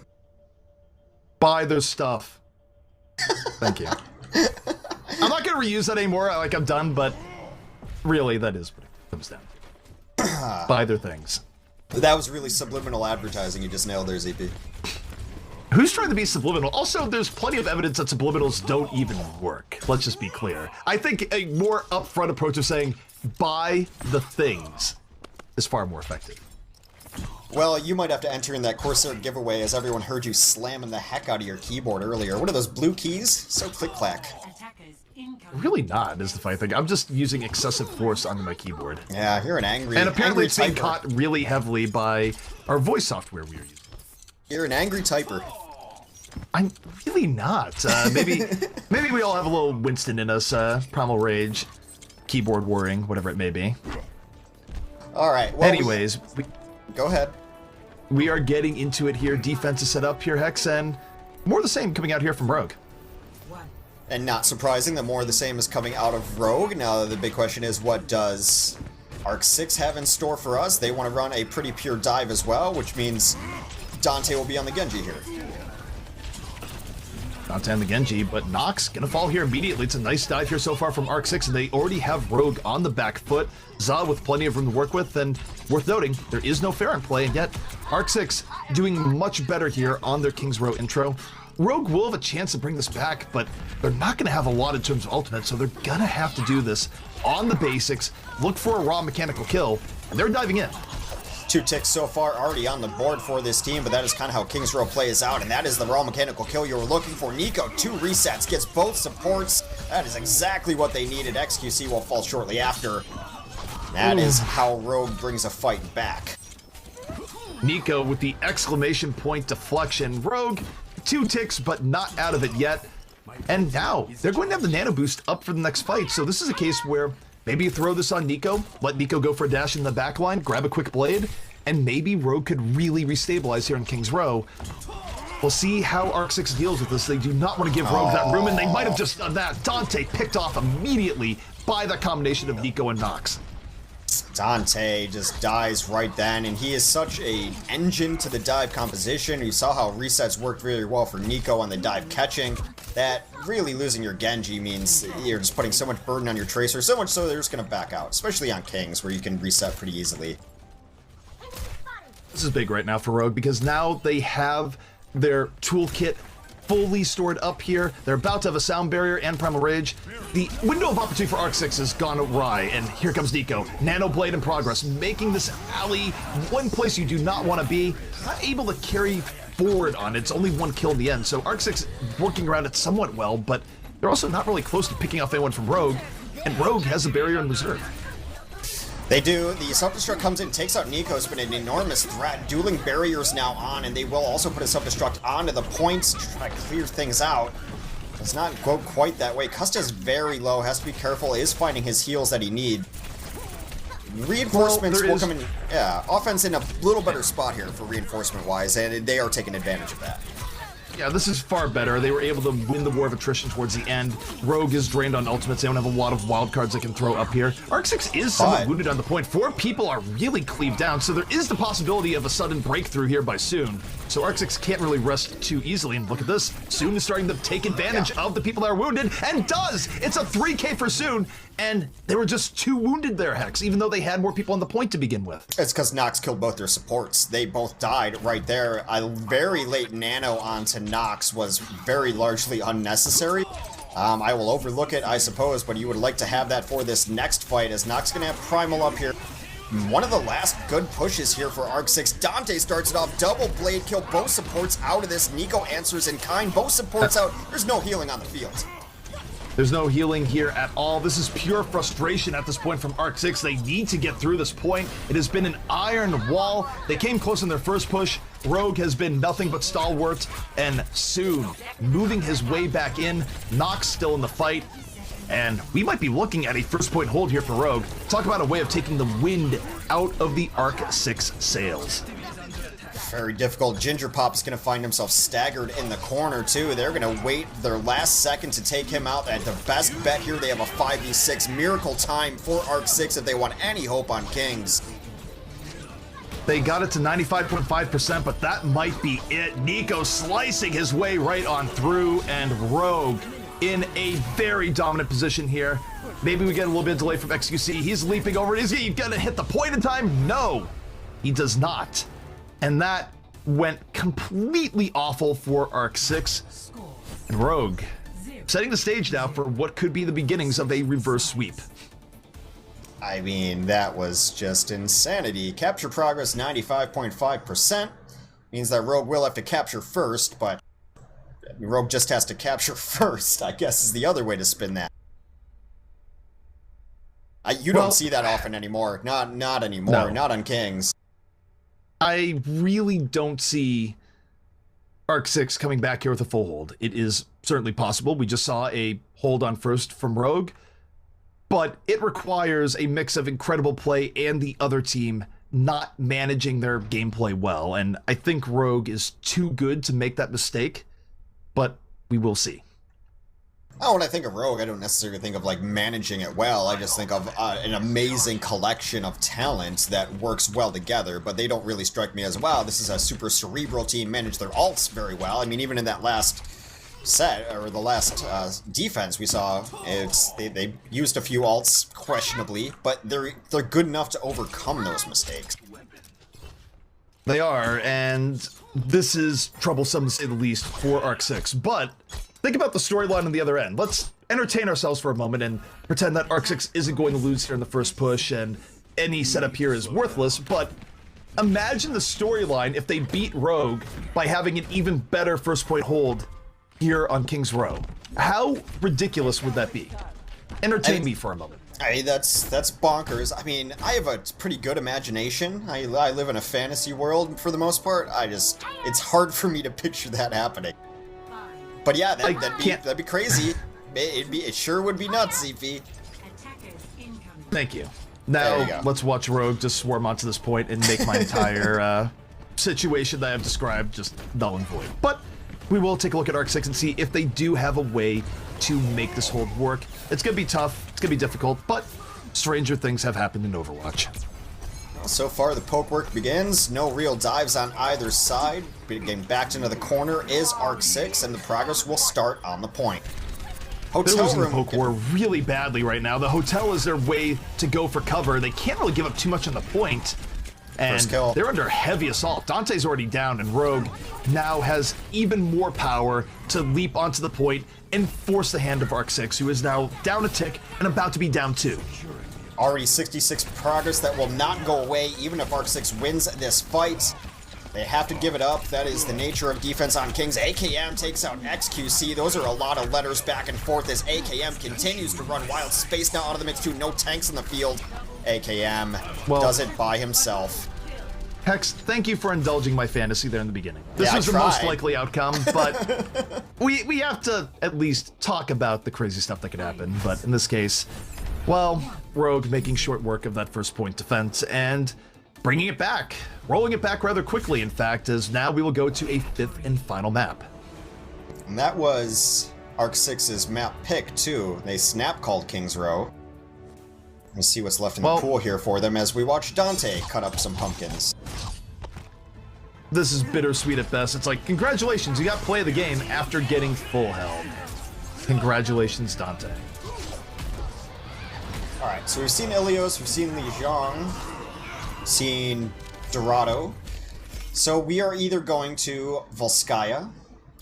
Buy their stuff. Thank you. I'm not going to reuse that anymore. I'm done, but really, that is what it comes down to. Buy their things. That was really subliminal advertising. You just nailed there, ZP. Who's trying to be subliminal? Also, there's plenty of evidence that subliminals don't even work. Let's just be clear. I think a more upfront approach of saying, buy the things, is far more effective. Well, you might have to enter in that Corsair giveaway as everyone heard you slamming the heck out of your keyboard earlier. What are those blue keys? So click-clack. Really not, is the funny thing. I'm just using excessive force onto my keyboard. Yeah, you're an angry And apparently angry it's being typer. caught really heavily by our voice software we are using. You're an angry typer. I'm really not. Maybe we all have a little Winston in us. Primal Rage, keyboard warring, whatever it may be. All right. Well, anyways, go ahead. We are getting into it here. Defense is set up here, Hex, and more of the same coming out here from Rogue. And not surprising that more of the same is coming out of Rogue. Now the big question is, what does ARC6 have in store for us? They want to run a pretty pure dive as well, which means Dante will be on the Genji here. Dante on the Genji, but Nox gonna fall here immediately. It's a nice dive here so far from ARC6, and they already have Rogue on the back foot. Za with plenty of room to work with, and worth noting, there is no Fair in play, and yet ARC6 doing much better here on their King's Row intro. Rogue will have a chance to bring this back, but they're not gonna have a lot in terms of ultimate, so they're gonna have to do this on the basics, look for a raw mechanical kill, and they're diving in. 2 ticks so far already on the board for this team, but that is kind of how King's Row plays out, and that is the raw mechanical kill you were looking for. Nico, 2 resets, gets both supports. That is exactly what they needed. XQC will fall shortly after. That is how Rogue brings a fight back. Nico with the exclamation point deflection. Rogue, 2 ticks, but not out of it yet. And now, they're going to have the nano boost up for the next fight, so this is a case where maybe you throw this on Nico, let Nico go for a dash in the back line, grab a quick blade, and maybe Rogue could really restabilize here in King's Row. We'll see how ARC6 deals with this. They do not want to give Rogue that room, and they might have just done that. Dante picked off immediately by that combination of Nico and Nox. Dante just dies right then, and he is such a engine to the dive composition. You saw how resets worked really well for Nico on the dive catching. That really losing your Genji means you're just putting so much burden on your Tracer, so much so they're just going to back out, especially on Kings, where you can reset pretty easily. This is big right now for Rogue, because now they have their toolkit fully stored up here. They're about to have a sound barrier and Primal Rage. The window of opportunity for ARC6 has gone awry, and here comes Nico. Nano Blade in progress, making this alley one place you do not want to be. Not able to carry forward on it. It's only 1 kill in the end, so ARC6 working around it somewhat well, but they're also not really close to picking off anyone from Rogue, and Rogue has a barrier in reserve. They do. The self-destruct comes in, takes out Nico. It's been an enormous threat. Dueling barriers now on, and they will also put a self-destruct onto the points to try to clear things out. Does not go quite that way. Custa's very low, has to be careful, is finding his heals that he needs. Reinforcements will come in. Yeah, offense in a little better spot here for reinforcement-wise, and they are taking advantage of that. Yeah, this is far better. They were able to win the war of attrition towards the end. Rogue is drained on ultimates. They don't have a lot of wild cards they can throw up here. ARC6 is somewhat wounded on the point. 4 people are really cleaved down, so there is the possibility of a sudden breakthrough here by Soon. So ARC6 can't really rest too easily, and look at this. Soon is starting to take advantage of the people that are wounded, and does! It's a 3K for Soon, and they were just 2 wounded there, Hex, even though they had more people on the point to begin with. It's because Nox killed both their supports. They both died right there. A very late nano onto Nox was very largely unnecessary. I will overlook it, I suppose, but you would like to have that for this next fight, as Nox going to have Primal up here. one of the last good pushes here for ARC6. Dante starts it off, double blade kill. Both supports out of this. Nico answers in kind. Both supports out. There's no healing on the field. There's no healing here at all. This is pure frustration at this point from ARC6. They need to get through this point. It has been an iron wall. They came close in their first push. Rogue has been nothing but stalwart, and soon moving his way back in. Nox still in the fight, and we might be looking at a first point hold here for Rogue. Talk about a way of taking the wind out of the ARC6 sails. Very difficult. Ginger Pop is going to find himself staggered in the corner, too. They're going to wait their last second to take him out. And the best bet here, they have a 5v6 miracle time for ARC6 if they want any hope on Kings. They got it to 95.5%, but that might be it. Nico slicing his way right on through, and Rogue in a very dominant position here. Maybe we get a little bit of delay from XQC. He's leaping over. Is he going to hit the point in time? No, he does not. And that went completely awful for ARC6. And Rogue setting the stage now for what could be the beginnings of a reverse sweep. I mean, that was just insanity. Capture progress 95.5%. Means that Rogue will have to capture first, but Rogue just has to capture first, I guess is the other way to spin that. You don't see that often anymore. Not anymore. No. Not on Kings. I really don't see ARC6 coming back here with a full hold. It is certainly possible. We just saw a hold on first from Rogue, but it requires a mix of incredible play and the other team not managing their gameplay well, and I think Rogue is too good to make that mistake, but we will see. Oh, when I think of Rogue, I don't necessarily think of, like, managing it well. I just think of an amazing collection of talent that works well together, but they don't really strike me as, wow, this is a super cerebral team, manage their alts very well. I mean, even in that last set, or the last defense we saw, they used a few alts questionably, but they're good enough to overcome those mistakes. They are, and this is troublesome to say the least for ARC6, but think about the storyline on the other end. Let's entertain ourselves for a moment and pretend that ARC6 isn't going to lose here in the first push and any setup here is worthless, but imagine the storyline if they beat Rogue by having an even better first point hold here on King's Row. How ridiculous would that be? Entertain me for a moment. That's bonkers. I mean, I have a pretty good imagination. I live in a fantasy world for the most part. It's hard for me to picture that happening. But yeah, that'd be crazy. It sure would be nuts, ZP. Thank you. Now let's watch Rogue just swarm onto this point and make my entire situation that I've described just null and void. But we will take a look at ARC6 and see if they do have a way to make this hold work. It's gonna be tough, it's gonna be difficult, but stranger things have happened in Overwatch. So far, the poke work begins. No real dives on either side. Getting backed into the corner is ARC6, and the progress will start on the point. They're losing the poke war really badly right now. The hotel is their way to go for cover. They can't really give up too much on the point. And they're under heavy assault. Dante's already down, and Rogue now has even more power to leap onto the point and force the hand of ARC6, who is now down a tick and about to be down 2. Already 66 progress that will not go away even if ARC6 wins this fight. They have to give it up. That is the nature of defense on Kings. AKM takes out XQC. Those are a lot of letters back and forth as AKM continues to run wild. Space now out of the mid 2. No tanks in the field. AKM does it by himself. Hex, thank you for indulging my fantasy there in the beginning. This was the most likely outcome, but we have to at least talk about the crazy stuff that could happen. But in this case, well, Rogue making short work of that first point defense and bringing it back, rolling it back rather quickly, in fact, as now we will go to a 5th and final map. And that was ARC6's map pick, too. They snap called King's Row. Let's see what's left in the pool here for them as we watch Dante cut up some pumpkins. This is bittersweet at best. It's like, congratulations, you got to play the game after getting full held. Congratulations, Dante. Alright, so we've seen Ilios, we've seen Li Zhang, seen Dorado. So we are either going to Volskaya,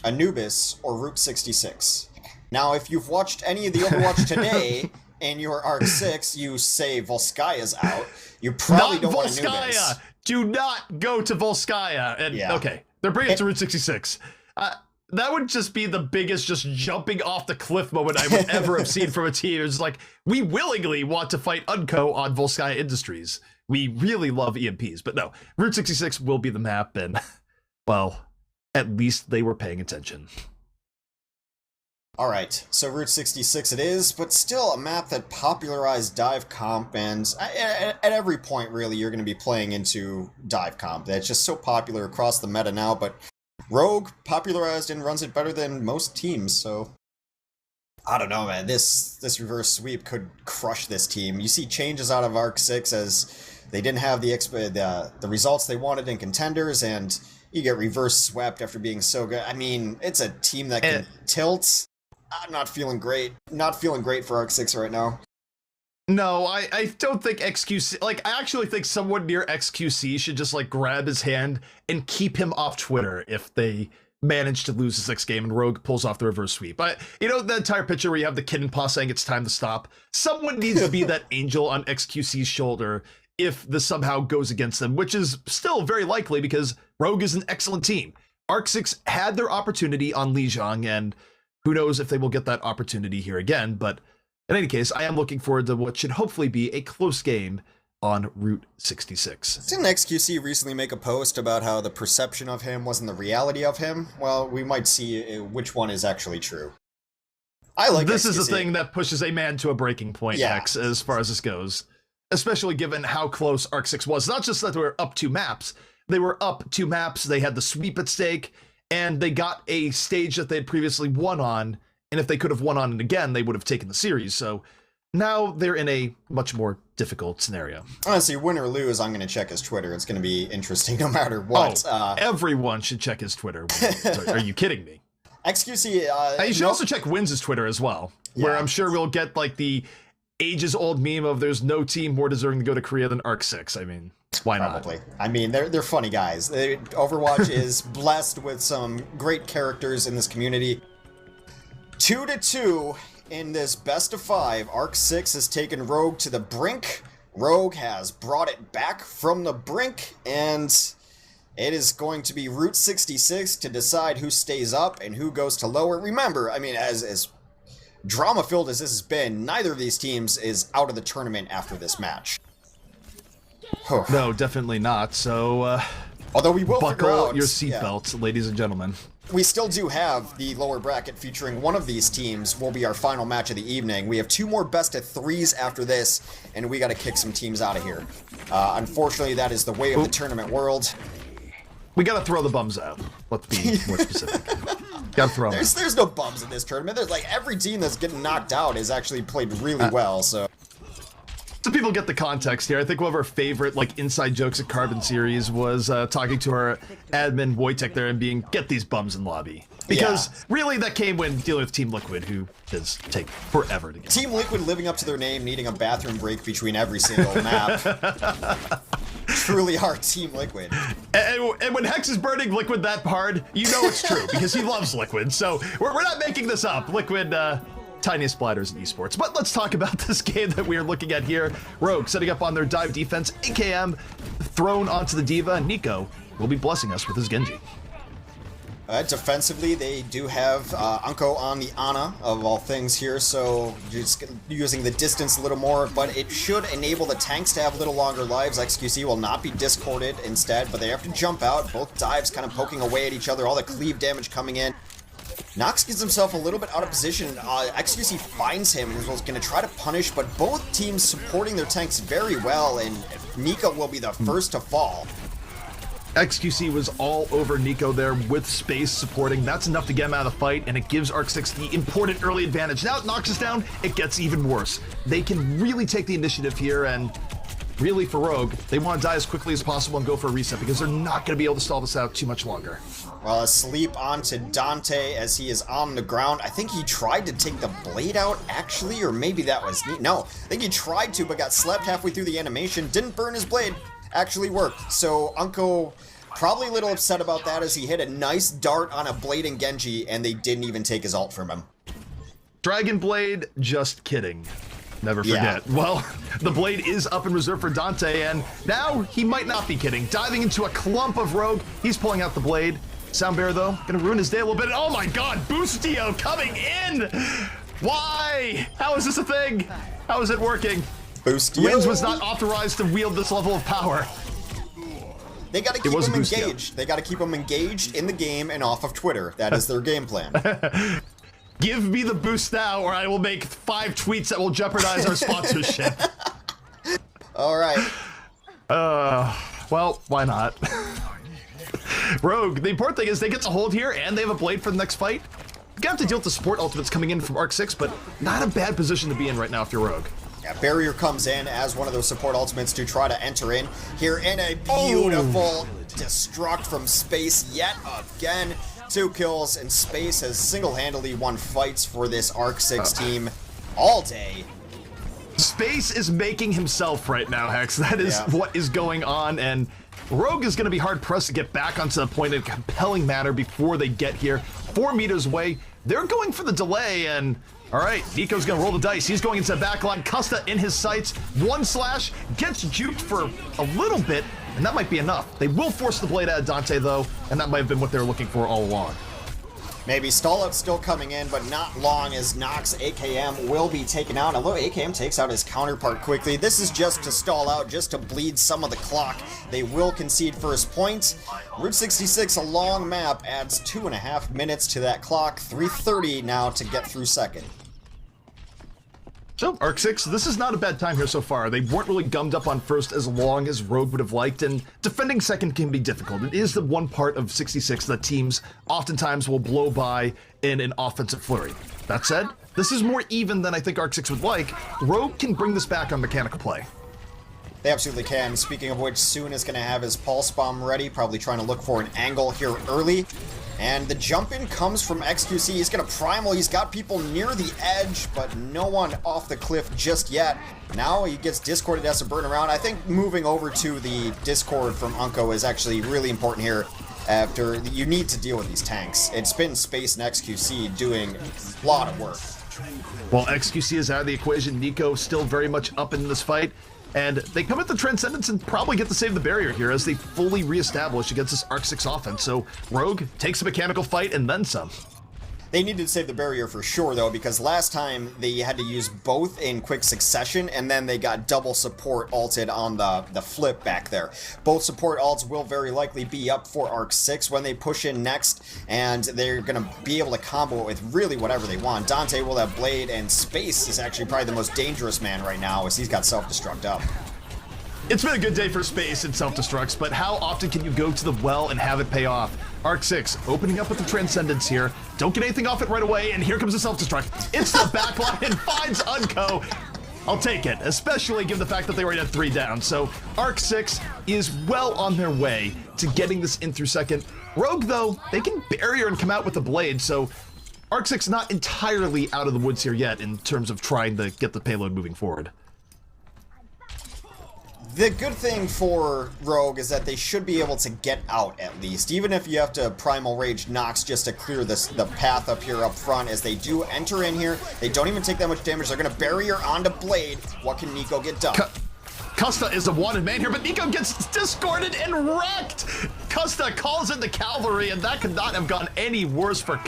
Anubis, or Route 66. Now, if you've watched any of the Overwatch today, and your ARC6, you say Volskaya's out. You probably don't want to do this. Do not go to Volskaya. And okay, they're bringing it to Route 66. That would just be the biggest just jumping off the cliff moment I would ever have seen from a team. It's like, we willingly want to fight Unco on Volskaya Industries. We really love EMPs, but no, Route 66 will be the map, and, well, at least they were paying attention. Alright, so Route 66 it is, but still a map that popularized dive comp, and at every point, really, you're going to be playing into dive comp. That's just so popular across the meta now, but Rogue popularized and runs it better than most teams, so I don't know, man. This reverse sweep could crush this team. You see changes out of ARC6 as they didn't have the results they wanted in contenders, and you get reverse swept after being so good. I mean, it's a team that can tilt. I'm not feeling great. Not feeling great for ARC6 right now. No, I don't think XQC, like, I actually think someone near XQC should just, like, grab his hand and keep him off Twitter if they manage to lose the 6th game and Rogue pulls off the reverse sweep. But, you know, the entire picture where you have the kid and paw saying it's time to stop, someone needs to be that angel on XQC's shoulder if this somehow goes against them, which is still very likely because Rogue is an excellent team. ARC6 had their opportunity on Lijiang, and who knows if they will get that opportunity here again, but in any case, I am looking forward to what should hopefully be a close game on Route 66. Didn't XQC recently make a post about how the perception of him wasn't the reality of him? Well, we might see which one is actually true. I like this XQC. Is the thing that pushes a man to a breaking point, X, as far as this goes. Especially given how close ARC6 was. Not just that they were up 2 maps, they were up 2 maps, they had the sweep at stake, and they got a stage that they had previously won on, and if they could have won on it again, they would have taken the series. So now they're in a much more difficult scenario. Honestly, win or lose, I'm going to check his Twitter. It's going to be interesting no matter what. Everyone should check his Twitter. Are you kidding me? XQC... you should also check Wins' Twitter as well, where I'm sure we'll get like the ages-old meme of there's no team more deserving to go to Korea than ARC6. I mean, why not? Probably. I mean, they're funny guys. Overwatch is blessed with some great characters in this community. 2-2 in this best of 5. ARC6 has taken Rogue to the brink. Rogue has brought it back from the brink, and it is going to be Route 66 to decide who stays up and who goes to lower. Remember, I mean, as drama-filled as this has been, neither of these teams is out of the tournament after this match. No, definitely not. So, although we will buckle your seatbelts, ladies and gentlemen. We still do have the lower bracket featuring one of these teams will be our final match of the evening. We have 2 more best of 3s after this, and we got to kick some teams out of here. Unfortunately, that is the way of the tournament world. We got to throw the bums out. Let's be more specific. Got to throw them out. There's no bums in this tournament. There's like every team that's getting knocked out has actually played really well, so... So people get the context here. I think one of our favorite like inside jokes at Carbon series was talking to our admin Wojtek there and being, get these bums in lobby. Because really that came when dealing with Team Liquid, who does take forever to get. Team Liquid living up to their name, needing a bathroom break between every single map. Truly are Team Liquid. And when Hex is burning Liquid that hard, you know it's true, because he loves Liquid. So we're not making this up. Liquid, tiniest splatters in esports. But let's talk about this game that we are looking at here. Rogue setting up on their dive defense. AKM thrown onto the Diva. Nico will be blessing us with his Genji. Defensively, they do have Unco on the Ana, of all things here, so just using the distance a little more, but it should enable the tanks to have a little longer lives. XQC will not be discorded instead, but they have to jump out. Both dives kind of poking away at each other, all the cleave damage coming in. Nox gets himself a little bit out of position. XQC finds him and is going to try to punish, but both teams supporting their tanks very well, and Nico will be the first to fall. XQC was all over Nico there with space supporting. That's enough to get him out of the fight, and it gives ARC6 the important early advantage. Now it knocks us down, it gets even worse. They can really take the initiative here, and really for Rogue, they want to die as quickly as possible and go for a reset because they're not going to be able to stall this out too much longer. Well, asleep onto Dante as he is on the ground. I think he tried to take the blade out, actually, or maybe that was... No, I think he tried to, but got slept halfway through the animation. Didn't burn his blade. Actually worked. So Unco probably a little upset about that as he hit a nice dart on a Blade and Genji, and they didn't even take his ult from him. Dragon Blade, just kidding. Never forget. Yeah. Well, the blade is up in reserve for Dante, and now he might not be kidding. Diving into a clump of Rogue, he's pulling out the blade. Soundbear, though, gonna ruin his day a little bit. Oh my god, Boostio coming in! Why? How is this a thing? How is it working? Boostio. Wins was not authorized to wield this level of power. They gotta keep him engaged. They gotta keep him engaged in the game and off of Twitter. That is their game plan. Give me the boost now, or I will make 5 tweets that will jeopardize our sponsorship. All right. Well, why not? Rogue, the important thing is they get to hold here, and they have a blade for the next fight. You have to deal with the support ultimates coming in from ARC6, but not a bad position to be in right now if you're Rogue. Yeah, Barrier comes in as one of those support ultimates to try to enter in here in a beautiful destruct from Space yet again. 2 kills, and Space has single-handedly won fights for this ARC6 team all day. Space is making himself right now, Hex. That is what is going on, and Rogue is going to be hard-pressed to get back onto the point in a compelling manner before they get here. 4 meters away, they're going for the delay, and all right, Nico's going to roll the dice. He's going into the backline. Custa in his sights. 1 slash, gets juked for a little bit, and that might be enough. They will force the blade out of Dante, though, and that might have been what they were looking for all along. Maybe Stallout still coming in, but not long as Nox AKM will be taken out. Although AKM takes out his counterpart quickly, this is just to stall out, just to bleed some of the clock. They will concede first point. Route 66, a long map, adds 2.5 minutes to that clock. 3:30 now to get through second. So, ARC6, this is not a bad time here so far. They weren't really gummed up on first as long as Rogue would have liked, and defending second can be difficult. It is the one part of 66 that teams oftentimes will blow by in an offensive flurry. That said, this is more even than I think ARC6 would like. Rogue can bring this back on mechanical play. They absolutely can. Speaking of which, Soon is going to have his pulse bomb ready, probably trying to look for an angle here early. And the jump in comes from XQC. He's going to primal. He's got people near the edge, but no one off the cliff just yet. Now he gets discorded as a burn around. I think moving over to the discord from Unko is actually really important here. After you need to deal with these tanks. It's been Space and XQC doing a lot of work. While XQC is out of the equation, Nico still very much up in this fight. And they come at the Transcendence and probably get to save the barrier here as they fully reestablish against this ARC6 offense. So Rogue takes a mechanical fight and then some. They needed to save the barrier for sure, though, because last time they had to use both in quick succession, and then they got double support ulted on the flip back there. Both support ults will very likely be up for ARC6 when they push in next, and they're going to be able to combo it with really whatever they want. Dante will have Blade, and Space is actually probably the most dangerous man right now as he's got self-destruct up. It's been a good day for Space and self-destructs, but how often can you go to the well and have it pay off? ARC6 opening up with the Transcendence here. Don't get anything off it right away, and here comes the self-destruct. It's the backline and finds Unko. I'll take it, especially given the fact that they already had 3 down. So ARC6 is well on their way to getting this in through second. Rogue, though, they can barrier and come out with the blade, so ARC6 not entirely out of the woods here yet in terms of trying to get the payload moving forward. The good thing for Rogue is that they should be able to get out at least, even if you have to Primal Rage Nox just to clear the path up here up front. As they do enter in here, they don't even take that much damage. They're going to barrier onto Blade. What can Nico get done? Custa is a wanted man here, but Nico gets discorded and wrecked. Custa calls in the cavalry, and that could not have gone any worse for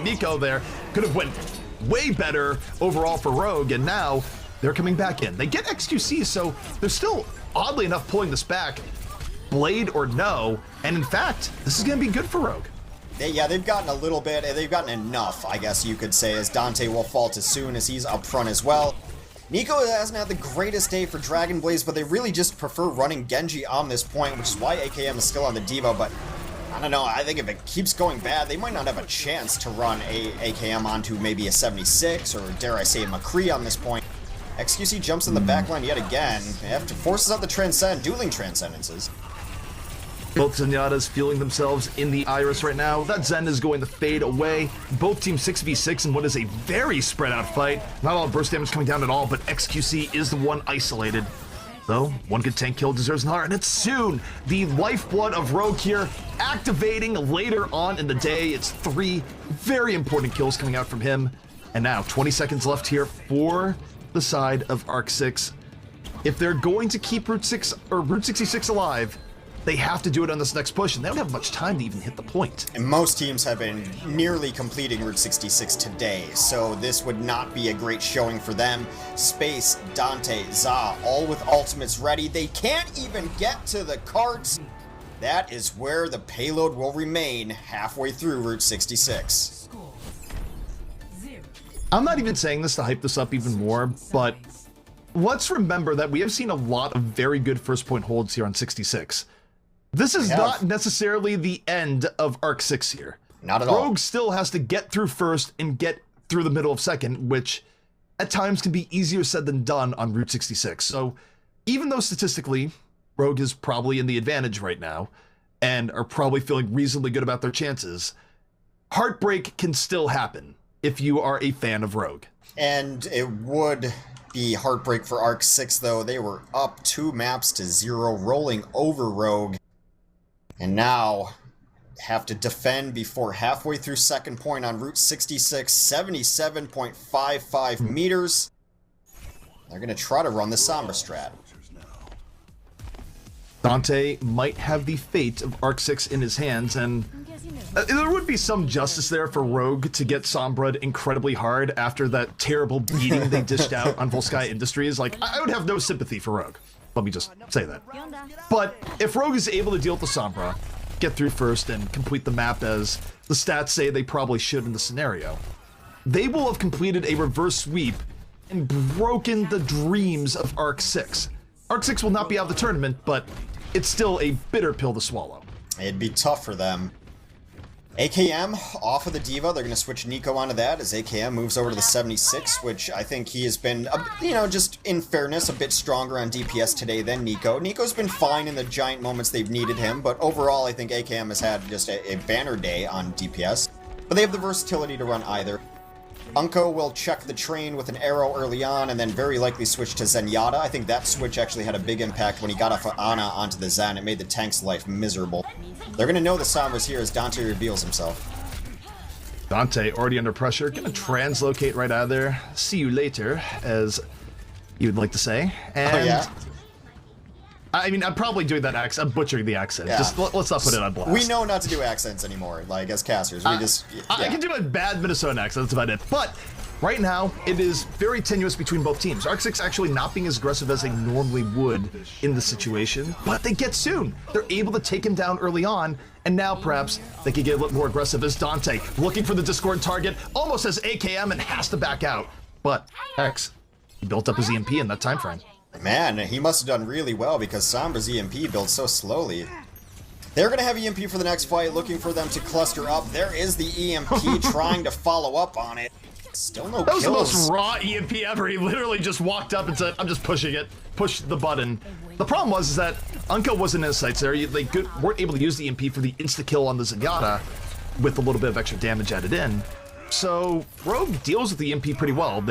Nico there. Could have went way better overall for Rogue, and now they're coming back in. They get XQC, so they're still oddly enough pulling this back, blade or no, and in fact, this is going to be good for Rogue. Yeah, they've gotten a little bit, they've gotten enough, I guess you could say, as Dante will fall too soon as he's up front as well. Nico hasn't had the greatest day for Dragon Blaze, but they really just prefer running Genji on this point, which is why AKM is still on the Devo, but I don't know, I think if it keeps going bad, they might not have a chance to run a AKM onto maybe a 76, or dare I say a McCree on this point. XQC jumps in the backline yet again. They have to forces out the dueling Transcendences. Both Zenyatta's feeling themselves in the Iris right now. That Zen is going to fade away. Both teams 6v6 in what is a very spread out fight. Not all burst damage coming down at all, but XQC is the one isolated. Though, one good tank kill deserves another, and it's soon the lifeblood of Rogue here, activating later on in the day. It's 3 very important kills coming out from him. And now, 20 seconds left here for the side of ARC6. If they're going to keep Route 6 or Route 66 alive, they have to do it on this next push, and they don't have much time to even hit the point. And most teams have been nearly completing Route 66 today, so this would not be a great showing for them. Space, Dante, Za, all with ultimates ready. They can't even get to the carts. That is where the payload will remain halfway through Route 66. I'm not even saying this to hype this up even more, but let's remember that we have seen a lot of very good first point holds here on 66. This is not necessarily the end of ARC6 here. Not at all. Rogue still has to get through first and get through the middle of second, which at times can be easier said than done on Route 66. So even though statistically, Rogue is probably in the advantage right now and are probably feeling reasonably good about their chances, heartbreak can still happen if you are a fan of Rogue. And it would be heartbreak for ARC6, though. They were up 2 maps to 0, rolling over Rogue. And now have to defend before halfway through second point on Route 66, 77.55 meters. They're going to try to run the Sombra strat. Dante might have the fate of ARC6 in his hands, and there would be some justice there for Rogue to get Sombra incredibly hard after that terrible beating they dished out on Volsky Industries. Like, I would have no sympathy for Rogue. Let me just say that. But if Rogue is able to deal with the Sombra, get through first, and complete the map as the stats say they probably should in the scenario, they will have completed a reverse sweep and broken the dreams of ARC6. ARC6 will not be out of the tournament, but it's still a bitter pill to swallow. It'd be tough for them. AKM off of the Diva. They're going to switch Nico onto that as AKM moves over to the 76, which I think he has been, just in fairness, a bit stronger on DPS today than Nico. Nico's been fine in the giant moments they've needed him, but overall I think AKM has had just a banner day on DPS. But they have the versatility to run either. Unko will check the train with an arrow early on and then very likely switch to Zenyatta. I think that switch actually had a big impact when he got off of Ana onto the Zen. It made the tank's life miserable. They're going to know the Sombra's here as Dante reveals himself. Dante already under pressure, going to translocate right out of there. See you later, as you would like to say. And oh, yeah? I mean, I'm probably doing that accent. I'm butchering the accent. Yeah. Just let's not put it on blast. We know not to do accents anymore, like, as casters. We I can do a bad Minnesota accent, that's about it. But right now, it is very tenuous between both teams. ARC6 actually not being as aggressive as they normally would in the situation, but they get soon. They're able to take him down early on, and now perhaps they could get a little more aggressive as Dante, looking for the Discord target, almost has AKM and has to back out. But X, he built up his EMP in that time frame. Man, he must have done really well because Sombra's EMP builds so slowly. They're going to have EMP for the next fight, looking for them to cluster up. There is the EMP trying to follow up on it. Still no kills. That was the most raw EMP ever. He literally just walked up and said, I'm just pushing it. Push the button. The problem was is that Unko wasn't in his sights there. They weren't able to use the EMP for the insta-kill on the Zenyatta with a little bit of extra damage added in. So Rogue deals with the EMP pretty well.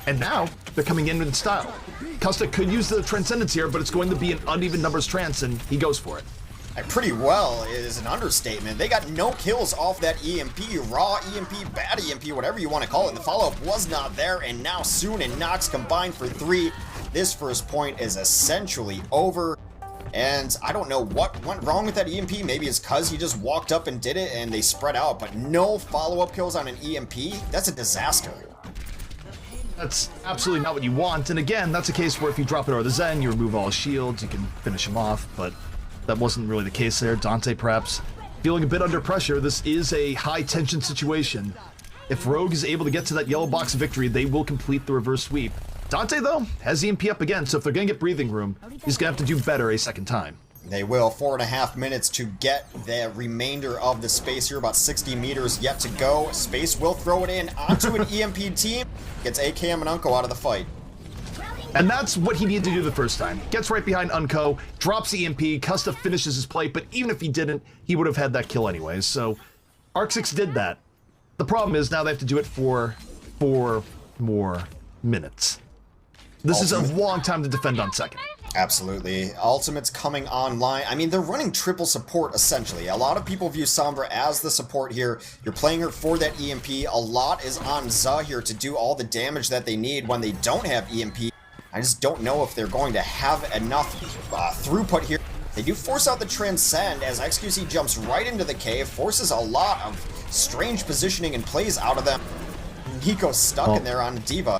And now they're coming in with style. Custa could use the Transcendence here, but it's going to be an uneven numbers trance, and he goes for it. Pretty well is an understatement. They got no kills off that EMP, raw EMP, bad EMP, whatever you want to call it. The follow-up was not there, and now Soon and Nox combined for 3. This first point is essentially over, and I don't know what went wrong with that EMP. Maybe it's because he just walked up and did it, and they spread out, but no follow-up kills on an EMP? That's a disaster. That's absolutely not what you want, and again, that's a case where if you drop it over the Zen, you remove all his shields, you can finish him off, but that wasn't really the case there. Dante perhaps feeling a bit under pressure. This is a high-tension situation. If Rogue is able to get to that yellow box victory, they will complete the reverse sweep. Dante, though, has EMP up again, so if they're going to get breathing room, he's going to have to do better a second time. They will. 4.5 minutes to get the remainder of the space here. About 60 meters yet to go. Space will throw it in onto an EMP team. Gets AKM and Unko out of the fight. And that's what he needed to do the first time. Gets right behind Unko, drops EMP, Custa finishes his play, but even if he didn't, he would have had that kill anyways. So ARC6 did that. The problem is now they have to do it for 4 more minutes. This is a long time to defend on second. Absolutely. Ultimate's coming online. I mean, they're running triple support, essentially. A lot of people view Sombra as the support here. You're playing her for that EMP. A lot is on Za here to do all the damage that they need when they don't have EMP. I just don't know if they're going to have enough throughput here. They do force out the Transcend as XQC jumps right into the cave, forces a lot of strange positioning and plays out of them. Nico's stuck in there on D.Va.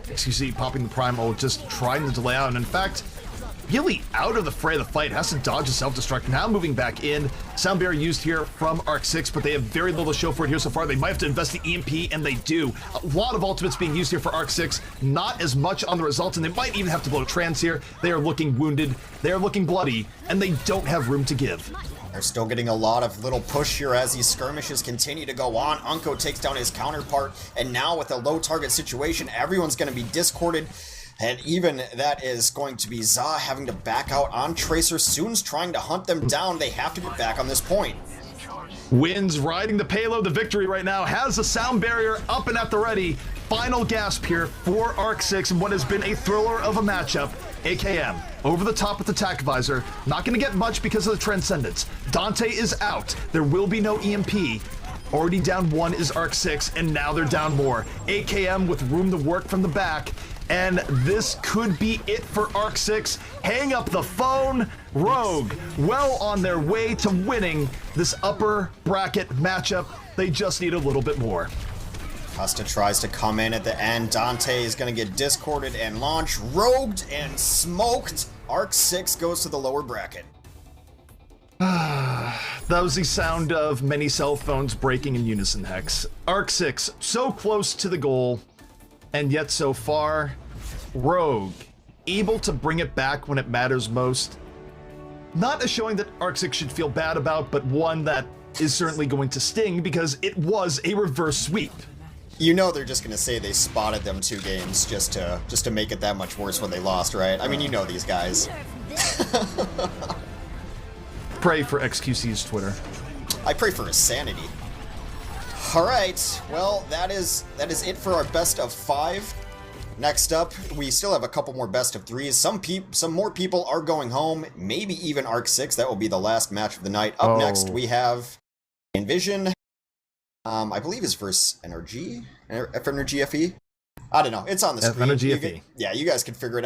XQC popping the Primal, just trying to delay out, and in fact, really out of the fray of the fight, has to dodge a self-destruct, now moving back in. Sound barrier used here from ARC6, but they have very little to show for it here so far. They might have to invest the EMP, and they do. A lot of ultimates being used here for ARC6, not as much on the results, and they might even have to blow Trans here. They are looking wounded, they are looking bloody, and they don't have room to give. They're still getting a lot of little push here as these skirmishes continue to go on. Unko takes down his counterpart, and now with a low target situation, everyone's going to be discorded. And even that is going to be Za having to back out on Tracer. Soon's trying to hunt them down. They have to get back on this point. Wins riding the payload to victory right now, has a sound barrier up and at the ready. Final gasp here for ARC6 in what has been a thriller of a matchup. AKM over the top with the Tac Visor. Not going to get much because of the Transcendence. Dante is out. There will be no EMP. Already down one is ARC6, and now they're down more. AKM with room to work from the back. And this could be it for ARC6. Hang up the phone. Rogue, well on their way to winning this upper bracket matchup. They just need a little bit more. Costa tries to come in at the end. Dante is going to get discorded and launched, rogued and smoked. ARC6 goes to the lower bracket. That was the sound of many cell phones breaking in unison, Hex. ARC6, so close to the goal, and yet so far. Rogue, able to bring it back when it matters most. Not a showing that ARC6 should feel bad about, but one that is certainly going to sting because it was a reverse sweep. You know they're just going to say they spotted them 2 games just to make it that much worse when they lost, right? I mean, you know these guys. Pray for XQC's Twitter. I pray for his sanity. Alright, well, that is it for our best of 5. Next up, we still have a couple more best of 3s. Some more people are going home, maybe even ARC6. That will be the last match of the night. Up next, we have Envision. I believe is versus NRG? FNRG FE? I don't know. It's on the screen. FNRG FE. Yeah, you guys can figure it out.